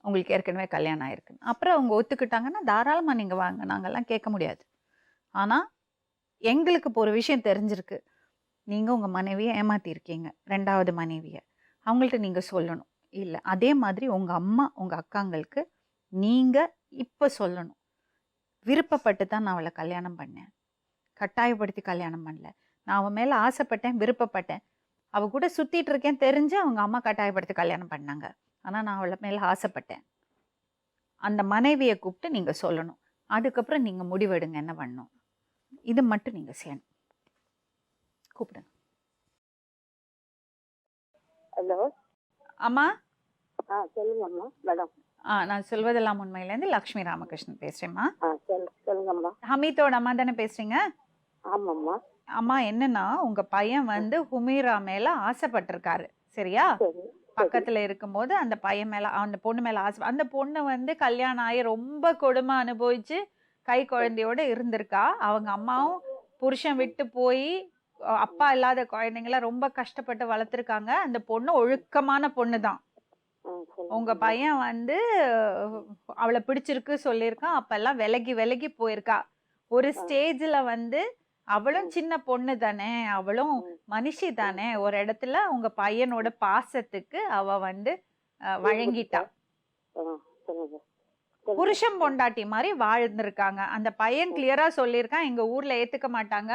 உங்களுக்கு ஏற்கனவே கல்யாணம் ஆயிருக்குன்னு. அப்புறம் அவங்க ஒத்துக்கிட்டாங்கன்னா தாராளமாக நீங்கள் வாங்க, நாங்கள்லாம் கேட்க முடியாது. ஆனால் எங்களுக்கு இப்போ ஒரு விஷயம் தெரிஞ்சிருக்கு, நீங்கள் உங்கள் மனைவியை ஏமாற்றிருக்கீங்க, 2வது மனைவியை. அவங்கள்ட்ட நீங்கள் சொல்லணும். இல்லை அதே மாதிரி உங்கள் அம்மா உங்கள் அக்காங்களுக்கு நீங்கள் இப்போ சொல்லணும், விருப்பப்பட்டு தான் நான் அவளை கல்யாணம் பண்ணேன், கட்டாயப்படுத்தி கல்யாணம் பண்ணல, நான் அவன் மேலே ஆசைப்பட்டேன், விருப்பப்பட்டேன், அவள் கூட சுற்றிட்டு இருக்கேன் தெரிஞ்சு அவங்க அம்மா கட்டாயப்படுத்தி கல்யாணம் பண்ணாங்க, ஆனால் நான் அவளை மேலே ஆசைப்பட்டேன். அந்த மனைவியை கூப்பிட்டு நீங்கள் சொல்லணும். அதுக்கப்புறம் நீங்கள் முடிவெடுங்க என்ன பண்ணணும். இது மட்டும் நீங்கள் செய்யணும். கூப்பிடுங்க. ஹலோ அம்மா. சொல்லுங்கம்மா மேடம். நான் சொல்வதெல்லாம் உண்மையிலேருந்து லக்ஷ்மி ராமகிருஷ்ணன் பேசுகிறேம்மா. சொல்லுங்கம்மா. ஹமீதோட அம்மா தானே பேசுறீங்க? ஆமாம்மா. அம்மா என்னன்னா, உங்க பையன் வந்து ஹுமீரா மேல ஆசைப்பட்டிருக்காரு, சரியா? பக்கத்துல இருக்கும்போது அந்த பையன் மேல அந்த பொண்ணு மேல ஆசை, அந்த பொண்ணு வந்து கல்யாணம் ஆகி ரொம்ப கொடுமை அனுபவிச்சு கை குழந்தையோட இருந்திருக்கா. அவங்க அம்மாவும் புருஷன் விட்டு போய் அப்பா இல்லாத குழந்தைங்கள ரொம்ப கஷ்டப்பட்டு வளர்த்துருக்காங்க. அந்த பொண்ணு ஒழுக்கமான பொண்ணு தான். சொல்லுங்க. உங்க பையன் வந்து அவளை பிடிச்சிருக்கு சொல்லியிருக்கான். அப்பெல்லாம் விலகி விலகி போயிருக்கா. ஒரு ஸ்டேஜ்ல வந்து அவளும் சின்ன பொண்ணு தானே, அவளும் மனுஷி தானே, ஒரு இடத்துல உங்க பையனோட பாசத்துக்கு அவ வந்து வழங்கிட்டா. சொல்லுங்க. புருஷன் பொண்டாட்டி மாதிரி வாழ்ந்திருக்காங்க. அந்த பையன் கிளியரா சொல்லியிருக்கான், எங்க ஊர்ல ஏத்துக்க மாட்டாங்க,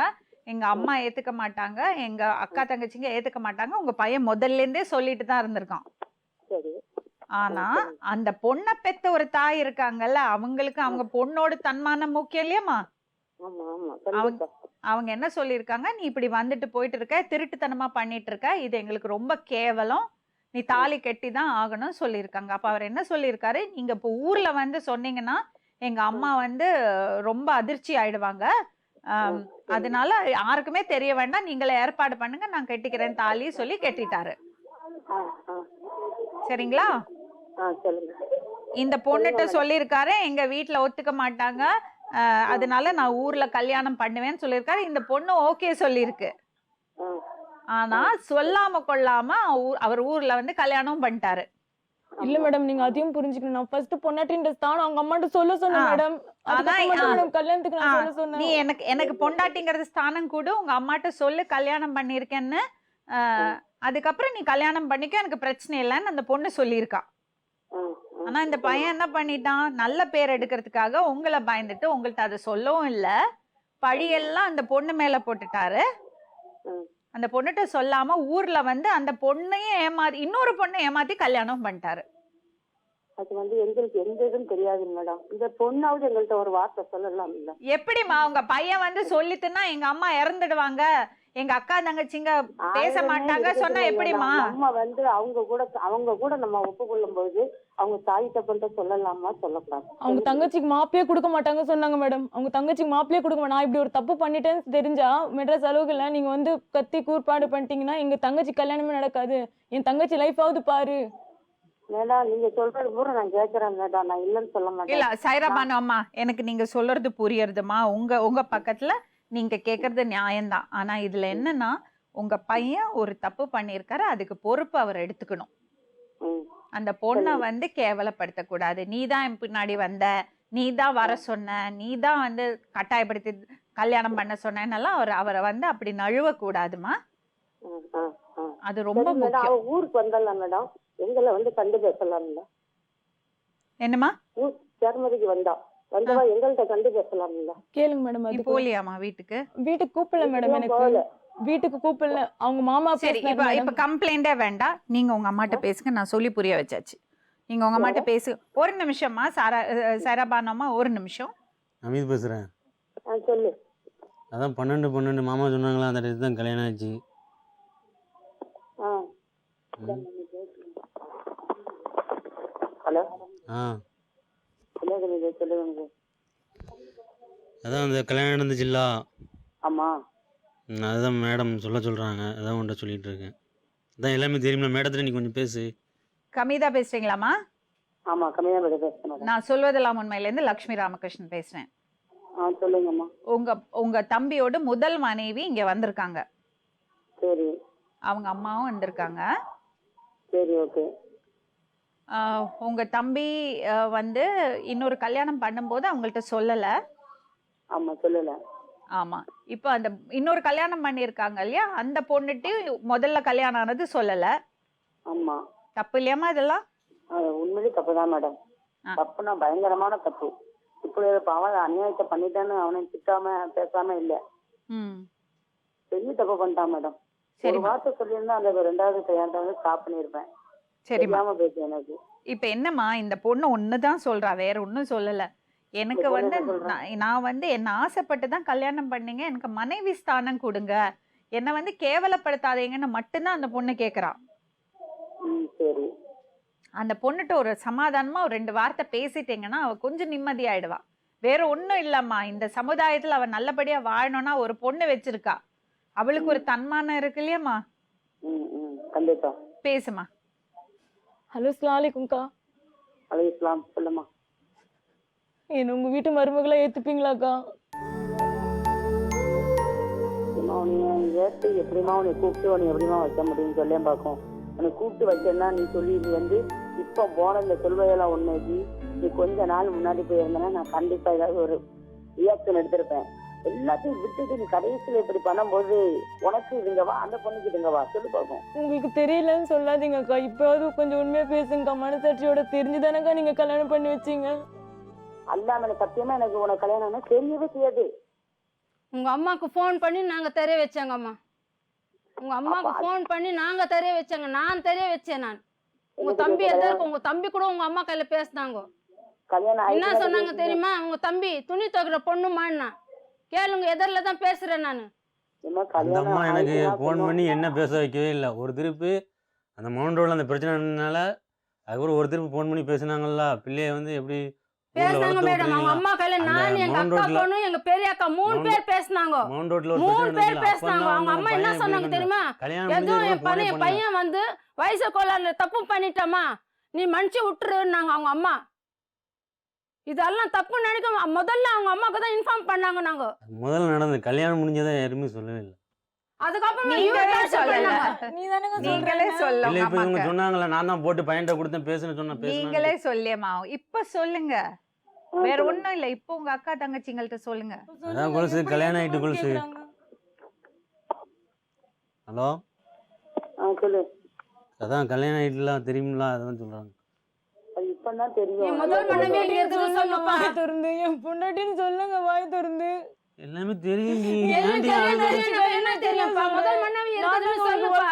எங்க அம்மா ஏத்துக்க மாட்டாங்க, எங்க அக்கா தங்கச்சிங்க ஏத்துக்க மாட்டாங்க. உங்க பையன் முதல்ல இருந்தே சொல்லிட்டு தான் இருந்திருக்கான். சரி. ஆனா அந்த பொண்ணை பெத்த ஒரு தாய் இருக்காங்கல்ல, அவங்களுக்கு அவங்க பொண்ணோட தன்மானம் முக்கியம் இல்லையாமா? ஆமா ஆமா அவங்க கண்டிப்பா. அவங்க என்ன சொல்லியிருக்காங்க, நீ இப்படி வந்துட்டு போயிட்டு இருக்க, திருட்டுத்தனமா பண்ணிட்டு இருக்க, இது எங்களுக்கு ரொம்ப கேவலம், நீ தாலி கட்டி தான் ஆகணும்னு சொல்லியிருக்காங்க. அப்ப அவர் என்ன சொல்லியிருக்காரு, நீங்க இப்போ ஊர்ல வந்து சொன்னீங்கன்னா எங்க அம்மா வந்து ரொம்ப அதிர்ச்சி ஆயிடுவாங்க, அதனால யாருக்குமே தெரிய வேண்டாம், நீங்களே ஏற்பாடு பண்ணுங்க, நான் கட்டிக்கிறேன் தாலி சொல்லி கட்டிட்டாரு. ஆ, ஆ. சரிங்களா? சொல்லுங்க. இந்த பொண்ணுகிட்ட சொல்லியிருக்காரு, எங்க வீட்டுல ஒத்துக்க மாட்டாங்க, அதனால நான் ஊர்ல கல்யாணம் பண்ணுவேன்னு சொல்லியிருக்காரு. இந்த பொண்ணு ஓகே சொல்லியிருக்கு. ஆனா சொல்லாம கொள்ளாம அவர் ஊர்ல வந்து கல்யாணம் பண்ணிட்டாரு. இல்ல மேடம், நீங்க அதையும் புரிஞ்சுக்கணும். நான் ஃபர்ஸ்ட் பொண்டாட்டின்ற ஸ்தானம் அவங்க அம்மாட்ட சொல்ல சொன்னேன் மேடம். ஆனா மேடம் கல்யாணத்துக்கு நான் சொல்ல சொன்னேன். நீ எனக்கு பொண்டாட்டிங்கிறது ஸ்தானம் கூட உங்க அம்மாட்ட சொல்லு கல்யாணம் பண்ணிருக்கேன்னு, அதுக்கப்புறம் நீ கல்யாணம் பண்ணிக்க, எனக்கு பிரச்சனை இல்லைன்னு அந்த பொண்ணு சொல்லியிருக்கா. ஆனா இந்த பையன் என்ன பண்ணிட்டான், நல்ல பேர் எடுக்கிறதுக்காக உங்களை பயந்துட்டு உங்கள்ட்ட அதை சொல்லவும் இல்லை, பழியெல்லாம் அந்த பொண்ணு மேல போட்டுட்டாரு. அந்த பொண்ணுகிட்ட சொல்லாம ஊர்ல வந்து அந்த பொண்ணையும் ஏமாத்தி இன்னொரு பொண்ணை ஏமாத்தி கல்யாணம் பண்ணிட்டாரு. அது வந்து எங்களுக்கு எந்த இதுவும் தெரியாது மேடம். இந்த பொண்ணாவது எங்கள்கிட்ட ஒரு வார்த்தை சொல்லலாம் இல்ல? எப்படிமா உங்க பையன் வந்து சொல்லிட்டுன்னா எங்க அம்மா இறந்துடுவாங்க, எங்க அக்கா தங்கச்சிங்க பேச மாட்டாங்க சொன்னா எப்படிமா? நம்ம வந்து அவங்க கூட நம்ம ஒப்புக்கொள்ளும் போது அவங்க தாய் தப்பன்ட்ட சொல்லலாமா சொல்லக்கூடாது? அவங்க தங்கச்சிக்கு மாப்பிளையே கொடுக்க மாட்டாங்க சொன்னாங்க மேடம். அவங்க தங்கச்சிக்கு மாப்பிளையே கொடுக்க மாட்டாங்க. நான் இப்படி ஒரு தப்பு பண்ணிட்டேன்னு தெரிஞ்சா மெட்ராஸ் அளவுக்குல நீங்க வந்து கத்தி கூர்பாடு பண்ணிட்டீங்கன்னா எங்க தங்கச்சி கல்யாணமே நடக்காது, என் தங்கச்சி லைஃபாவது பாரு. மேடம் நீங்க சொல்றது பூரா நான் கேட்கறேன் மேடம், நான் இல்லைன்னு சொல்ல மாட்டேன். இல்ல சைராபானு அம்மா, எனக்கு நீங்க சொல்றது புரியுறதுமா, உங்க பக்கத்துல நீங்க கேக்குறது நியாயம்தான். ஆனா இதுல என்னன்னா, உங்க பையன் ஒரு தப்பு பண்ணிருக்காரு, அதுக்கு பொறுப்பு அவர் எடுத்துக்கணும். அந்த பொண்ணை வந்து கேவலப்படுத்த கூடாது. நீதான் பின்னாடி வந்த, நீதான் வர சொன்ன, நீதான் வந்து கட்டாயப்படுத்தி கல்யாணம் பண்ண சொன்னேன்னெல்லாம் அவரை வந்து அப்படி நழுவ கூடாதுமா. அது ரொம்ப முக்கியம். ஊருக்கு வந்தலாம் மேடம், எங்களை வந்து கண்டு பேசலாம்ல? என்னமா? ஜெர்மனிக்கு வந்தவா எங்கள்கிட்ட கண்டு பேசலாம்ல? கேளுங்க மேடம். அது போலியாமா? வீட்டுக்கு கூப்பிடல மேடம், எனக்கு வீட்டுக்கு கூப்பிடல. அவங்க மாமா. சரி, இப்ப கம்ப்ளைண்டே வேண்டாம், நீங்க உங்க அம்மாட்ட பேசுங்க, நான் சொல்லி புரிய வச்சாச்சு. நீங்க உங்க அம்மாட்ட பேசு. ஒரு நிமிஷம்மா சைராபானம்மா, ஒரு நிமிஷம். அமீத் பேசுகிறேன். சொல்லு. அதான் 12 மாமா சொன்னாங்களா, அந்த இடத்துல தான் கல்யாணம் ஆச்சு. ஹலோ. அதான் அந்த கல்யாணம் நடந்துச்சுல்ல. ஆமா. அதுதான் மேடம் சொல்கிறாங்க, அதான் உன்ட்ட சொல்லிட்டு இருக்கேன். அதான் எல்லாமே தெரியுமா மேடத்துல, நீ கொஞ்சம் பேசு. கமிதா பேசுறீங்களாமா? ஆமா கமிதா பேசுறேன். நான் சொல்வதெல்லாம் உண்மையிலேருந்து லக்ஷ்மி ராமகிருஷ்ணன் பேசுறேன். சொல்லுங்கம்மா. உங்க தம்பியோட முதல் மனைவி இங்க வந்திருக்காங்க. சரி. அவங்க அம்மாவும் வந்திருக்காங்க. சரி, ஓகே. உங்க தம்பி வந்து இன்னொரு கல்யாணம் பண்ணும்போது அவங்கள்ட்ட சொல்லல. ஆமா சொல்லல. ஆமா, இப்போ அந்த இன்னொரு கல்யாணம் பண்ணியிருக்காங்க இல்லையா, அந்த பொண்ணுட்டு முதல்ல கல்யாணம் ஆனது சொல்லல. ஆமா. தப்பு இல்லையாமா இதெல்லாம்? உண்மையிலே தப்பு தான் மேடம். தப்புனா பயங்கரமான தப்பு. இப்படி அவன் அநியாயத்தை பண்ணிட்டான்னு அவனை திட்டாம பேசாம இல்ல, பெரிய தப்பு பண்ணிட்டான் மேடம். ஒரு வார்த்தை சொல்லியிருந்தா அந்த 2வது கல்யாணத்தை வந்து ஸ்டாப் பண்ணிருப்பேன். சரிம்மா. பேசு எனக்கு. இப்ப என்னம்மா, இந்த பொண்ணு ஒண்ணுதான் சொல்றா, வேற ஒன்னும் சொல்லல. எனக்கு வந்து நான் வந்து என்ன ஆசைப்பட்டு தான் கல்யாணம் பண்ணீங்க, எனக்கு மனைவி ஸ்தானம் கொடுங்க, என்ன வந்து கேவலப்படுத்தாதீங்கன்னு மட்டும்தான் அந்த பொண்ணு கேக்குறா. சரி. அந்த பொண்ணுட்ட ஒரு சமாதானமா ஒரு 2 வார்த்தை பேசிட்டீங்கன்னா அவ கொஞ்சம் நிம்மதியாயிடுவா. வேற ஒண்ணும் இல்லம்மா, இந்த சமுதாயத்துல அவ நல்லபடியா வாழணும்னா ஒரு பொண்ணு வச்சிருக்கா, அவளுக்கு ஒரு தன்மானம் இருக்கு இல்லையாம்மா? கண்டிப்பா. பேசுமா. ஹலோ, அஸ்ஸலாமு அலைக்கும்க்கா. அலைக்கும் சொல்லுமா. என்ன உங்க வீட்டு மருமகளா ஏத்துப்பீங்களாக்கா? கேட்டு எப்படிமா உன்னை கூப்பிட்டு உன்னை எப்படிமா வைக்க முடியும்னு சொல்ல பார்க்கும். உன்னை கூப்பிட்டு வச்சேன்னா நீ சொல்லி நீ வந்து இப்போ போன இந்த சொல்வையெல்லாம் ஒன்றுக்கு நீ கொஞ்ச நாள் முன்னாடி போயிருந்தேன்னா நான் கண்டிப்பா ஏதாவது ஒரு ரியாக்ஷன் எடுத்திருப்பேன். எல்லாத்தையும் விட்டுட்டு நீ கடைசியில் இப்படி பண்ணும்போது உனக்கு இதுங்கவா அந்த பொண்ணுக்கு இதுங்கவா சொல்லி பார்க்கும். உங்களுக்கு தெரியலன்னு சொல்லாதீங்கக்கா, இப்போது கொஞ்சம் உண்மையா பேசுங்கக்கா. மனசாட்சியோட தெரிஞ்சுதானக்கா நீங்க கல்யாணம் பண்ணி வச்சீங்க. அல்லாம சத்தியமா எனக்கு உனக்கு கல்யாணம்னா தெரியவே செய்யாது. உங்க அம்மாவுக்கு ஃபோன் பண்ணி நாங்க தெரிய வச்சாங்கம்மா. உங்க அம்மாவுக்கு ஃபோன் பண்ணி நாங்க தெரிய வச்சாங்க. நான் தெரிய வச்சேன். நான் உங்க தம்பி எதற்கு உங்க தம்பி கூட உங்க அம்மா கையில பேசினாங்க. கல்யாணம் என்ன சொன்னாங்க தெரியுமா? உங்க தம்பி துணி துவைக்கிற பொண்ணு மாடினா கேளுங்க, எதிரில தான் பேசுறேன் நான். அந்த அம்மா எனக்கு ஃபோன் பண்ணி என்ன பேச வைக்கவே இல்லை. ஒரு திருப்பு அந்த மவுண்ட் ரோடில் அந்த பிரச்சனைனால அதுக்கப்புறம் ஒரு திருப்பு ஃபோன் பண்ணி பேசினாங்கல்ல, பிள்ளைய வந்து எப்படி பேசினாங்க மேடம். அவங்க அம்மா கையில நான் எங்க அக்கா பொண்ணு எங்க பெரிய அக்கா 3 பேர் பேசினாங்க. மவுண்ட் ரோட்ல ஒரு 3 பிரச்சனை பேர் பேசினாங்க. அவங்க அம்மா என்ன சொன்னாங்க தெரியுமா? ஏதோ என் பையன் வந்து வயசு கோளாறுல தப்பு பண்ணிட்டமா, நீ மன்னிச்சு விட்டுருன்னாங்க அவங்க அம்மா. இதெல்லாம் தப்பு நினைக்க முதல்ல அவங்க அம்மாக்கு தான் இன்ஃபார்ம் பண்ணாங்க. நாங்க முதல்ல நடந்து கல்யாணம் முடிஞ்சதை யாருமே சொல்லவே இல்லை. அதுக்கப்புறம் நீங்களே சொல்லல. நீங்களே சொல்லுங்க. இல்லை இப்போ இவங்க சொன்னாங்கல்ல, நான் தான் போட்டு பையன்கிட்ட கொடுத்தேன் பேசுன்னு சொன்னா நீங்களே சொல்லியம்மா. இப்ப சொல்லுங்க, வேற ஒண்ணும் இல்ல. இப்போ உங்க அக்கா தங்கச்சிங்கள்ட்ட சொல்லுங்க. அதான் கொலுசு கல்யாணம் ஆயிட்டு கொலுசு. ஹலோ சொல்லு. அதான் கல்யாணம் ஆயிட்டுலாம் தெரியுங்களா, அதான் சொல்றாங்க. அது இப்பதான் தெரியும். முதல் மனைவி இங்க இருக்குது சொல்லுப்பா. வாய் திறந்து என் பொண்டாட்டின்னு சொல்லுங்க, வாய் திறந்து. எல்லாமே தெரியும். என்ன தெரியும்ப்பா? முதல் மனைவி இருக்குதுன்னு சொல்லுப்பா.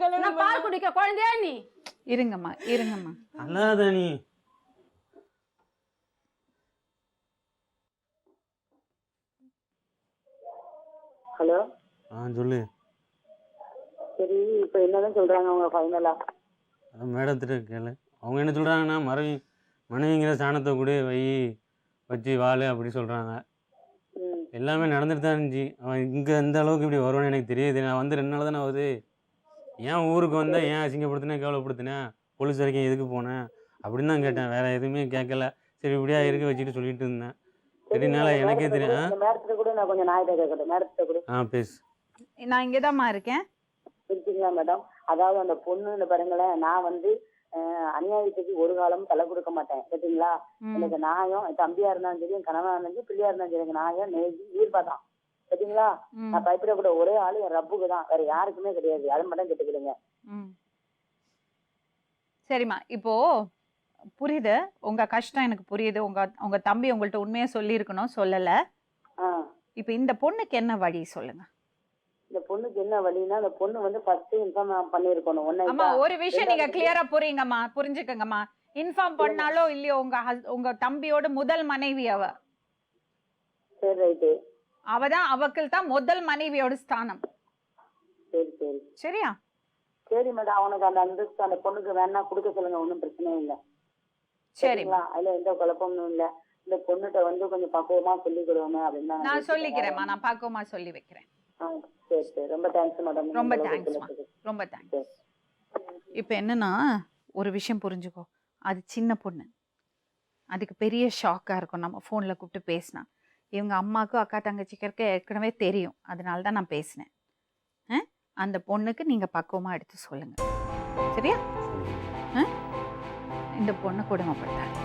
கல்யாணம் நான் பால் குடிக்க குழந்தையா நீ? இருங்கம்மா இருங்கம்மா. அல்லாத நீ ஹலோ சொல்லு. சரி, இப்ப என்னதான் சொல்றாங்க அவங்க ஃபைனலா? அதான் மேடத்திட்ட கேளு. அவங்க என்ன சொல்கிறாங்கன்னா, மனைவிங்கிற சாணத்தை கூட வச்சு வாழு அப்படி சொல்கிறாங்க. எல்லாமே நடந்துட்டு தான் இருந்துச்சு. அவன் இங்கே இந்த அளவுக்கு இப்படி வருவான்னு எனக்கு தெரியுது. நான் வந்து 2 நாள் தானே ஆகுது. ஏன் ஊருக்கு வந்தேன், ஏன் அசிங்கப்படுத்தினேன், கேவலப்படுத்தினேன், போலீஸ் வரைக்கும் எதுக்கு போனேன் அப்படின்னு தான் கேட்டேன். வேறு எதுவுமே கேட்கல. சரி இப்படியா இருக்க வச்சுட்டு சொல்லிட்டு இருந்தேன். சரினால எனக்கே தெரியும். மேடத்தை கூட நான் கொஞ்சம் நாயத்தை கேட்கட்டும். மேடத்தை கூட பேசு. நான் இங்கதாம்மா இருக்கேன். இருக்கீங்களா மேடம்? அதாவது அந்த பொண்ணு பாருங்களேன், நான் வந்து அநியாயத்துக்கு ஒரு காலமும் தலை கொடுக்க மாட்டேன். கேட்டீங்களா? எனக்கு நியாயம், என் தம்பியா இருந்தாலும் சரி, என் கணவனா இருந்தாலும் சரி, பிள்ளையா இருந்தாலும் சரி, எனக்கு நியாயம் நேசி ஈர்ப்பாதான். கேட்டீங்களா? நான் பயப்படக்கூட ஒரே ஆளு என் ரப்புக்கு தான், வேற யாருக்குமே கிடையாது. அதை மட்டும் கேட்டுக்கிடுங்க. சரிம்மா, இப்போ புரியுது உங்க கஷ்டம், எனக்கு புரியுது. உங்க தம்பி உங்கள்ட்ட உண்மையா சொல்லி இருக்கணும், சொல்லல. இப்ப இந்த பொண்ணுக்கு என்ன வழி சொல்லுங்க. இந்த பொண்ணுக்கு என்ன வழின்னா, அந்த பொண்ணு வந்து ஃபர்ஸ்ட் இன்ஃபார்ம் பண்ணிருக்கணும். அம்மா ஒரு விஷயம் நீங்க கிளியரா புரியுங்கம்மா, புரிஞ்சுக்கங்கம்மா. இன்ஃபார்ம் பண்ணாலோ இல்லையோ உங்க தம்பியோட முதல் மனைவி அவ. சரி ரைட்டு. அவதான் அவக்கள் தான் முதல் மனைவியோட ஸ்தானம். சரி சரி சரியா? சரி மேடம், அவனுக்கு அந்த அந்தஸ்து அந்த பொண்ணுக்கு வேணா கொடுக்க சொல்லுங்க, ஒன்றும் பிரச்சனையும் இல்லை. சரிங்களா? அதுல எந்த குழப்பமும் இல்லை. இந்த பொண்ணுகிட்ட வந்து கொஞ்சம் பக்குவமா சொல்லி கொடுவோமே அப்படின்னு நான் சொல்லிக்கிறேன்மா. நான் பக்குவமா சொல்லி வைக்கிறேன். சரி சரி, ரொம்ப தேங்க்ஸ் மேடம். ரொம்ப தேங்க்ஸ்மா, ரொம்ப தேங்க்ஸ். இப்போ என்னன்னா ஒரு விஷயம் புரிஞ்சுக்கோ, அது சின்ன பொண்ணு, அதுக்கு பெரிய ஷாக்காக இருக்கும் நம்ம ஃபோனில் கூப்பிட்டு பேசினா. இவங்க அம்மாவுக்கும் அக்கா தங்கச்சிக்கு ஏற்கனவே தெரியும், அதனால தான் நான் பேசினேன். அந்த பொண்ணுக்கு நீங்கள் பக்குவமாக எடுத்து சொல்லுங்கள், சரியா? இந்த பொண்ணு கொடுமைப்பட்டாங்க.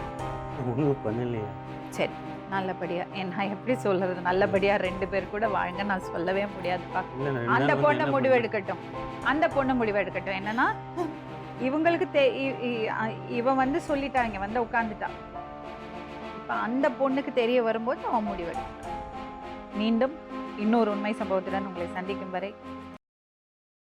சரி, நல்லபடியாக நான் எப்படி சொல்கிறது, நல்லபடியாக 2 பேர் கூட வாங்க நான் சொல்லவே முடியாதுப்பா. அந்த பொண்ணை முடிவெடுக்கட்டும், அந்த பொண்ணை முடிவெடுக்கட்டும். என்னன்னா இவங்களுக்கு இவன் வந்து சொல்லிட்டாங்க, வந்து உட்காந்துட்டா. இப்போ அந்த பொண்ணுக்கு தெரிய வரும்போது அவன் முடிவெடுக்கட்டும். மீண்டும் இன்னொரு உண்மை சம்பவத்துடன் உங்களை சந்திக்கும் வரை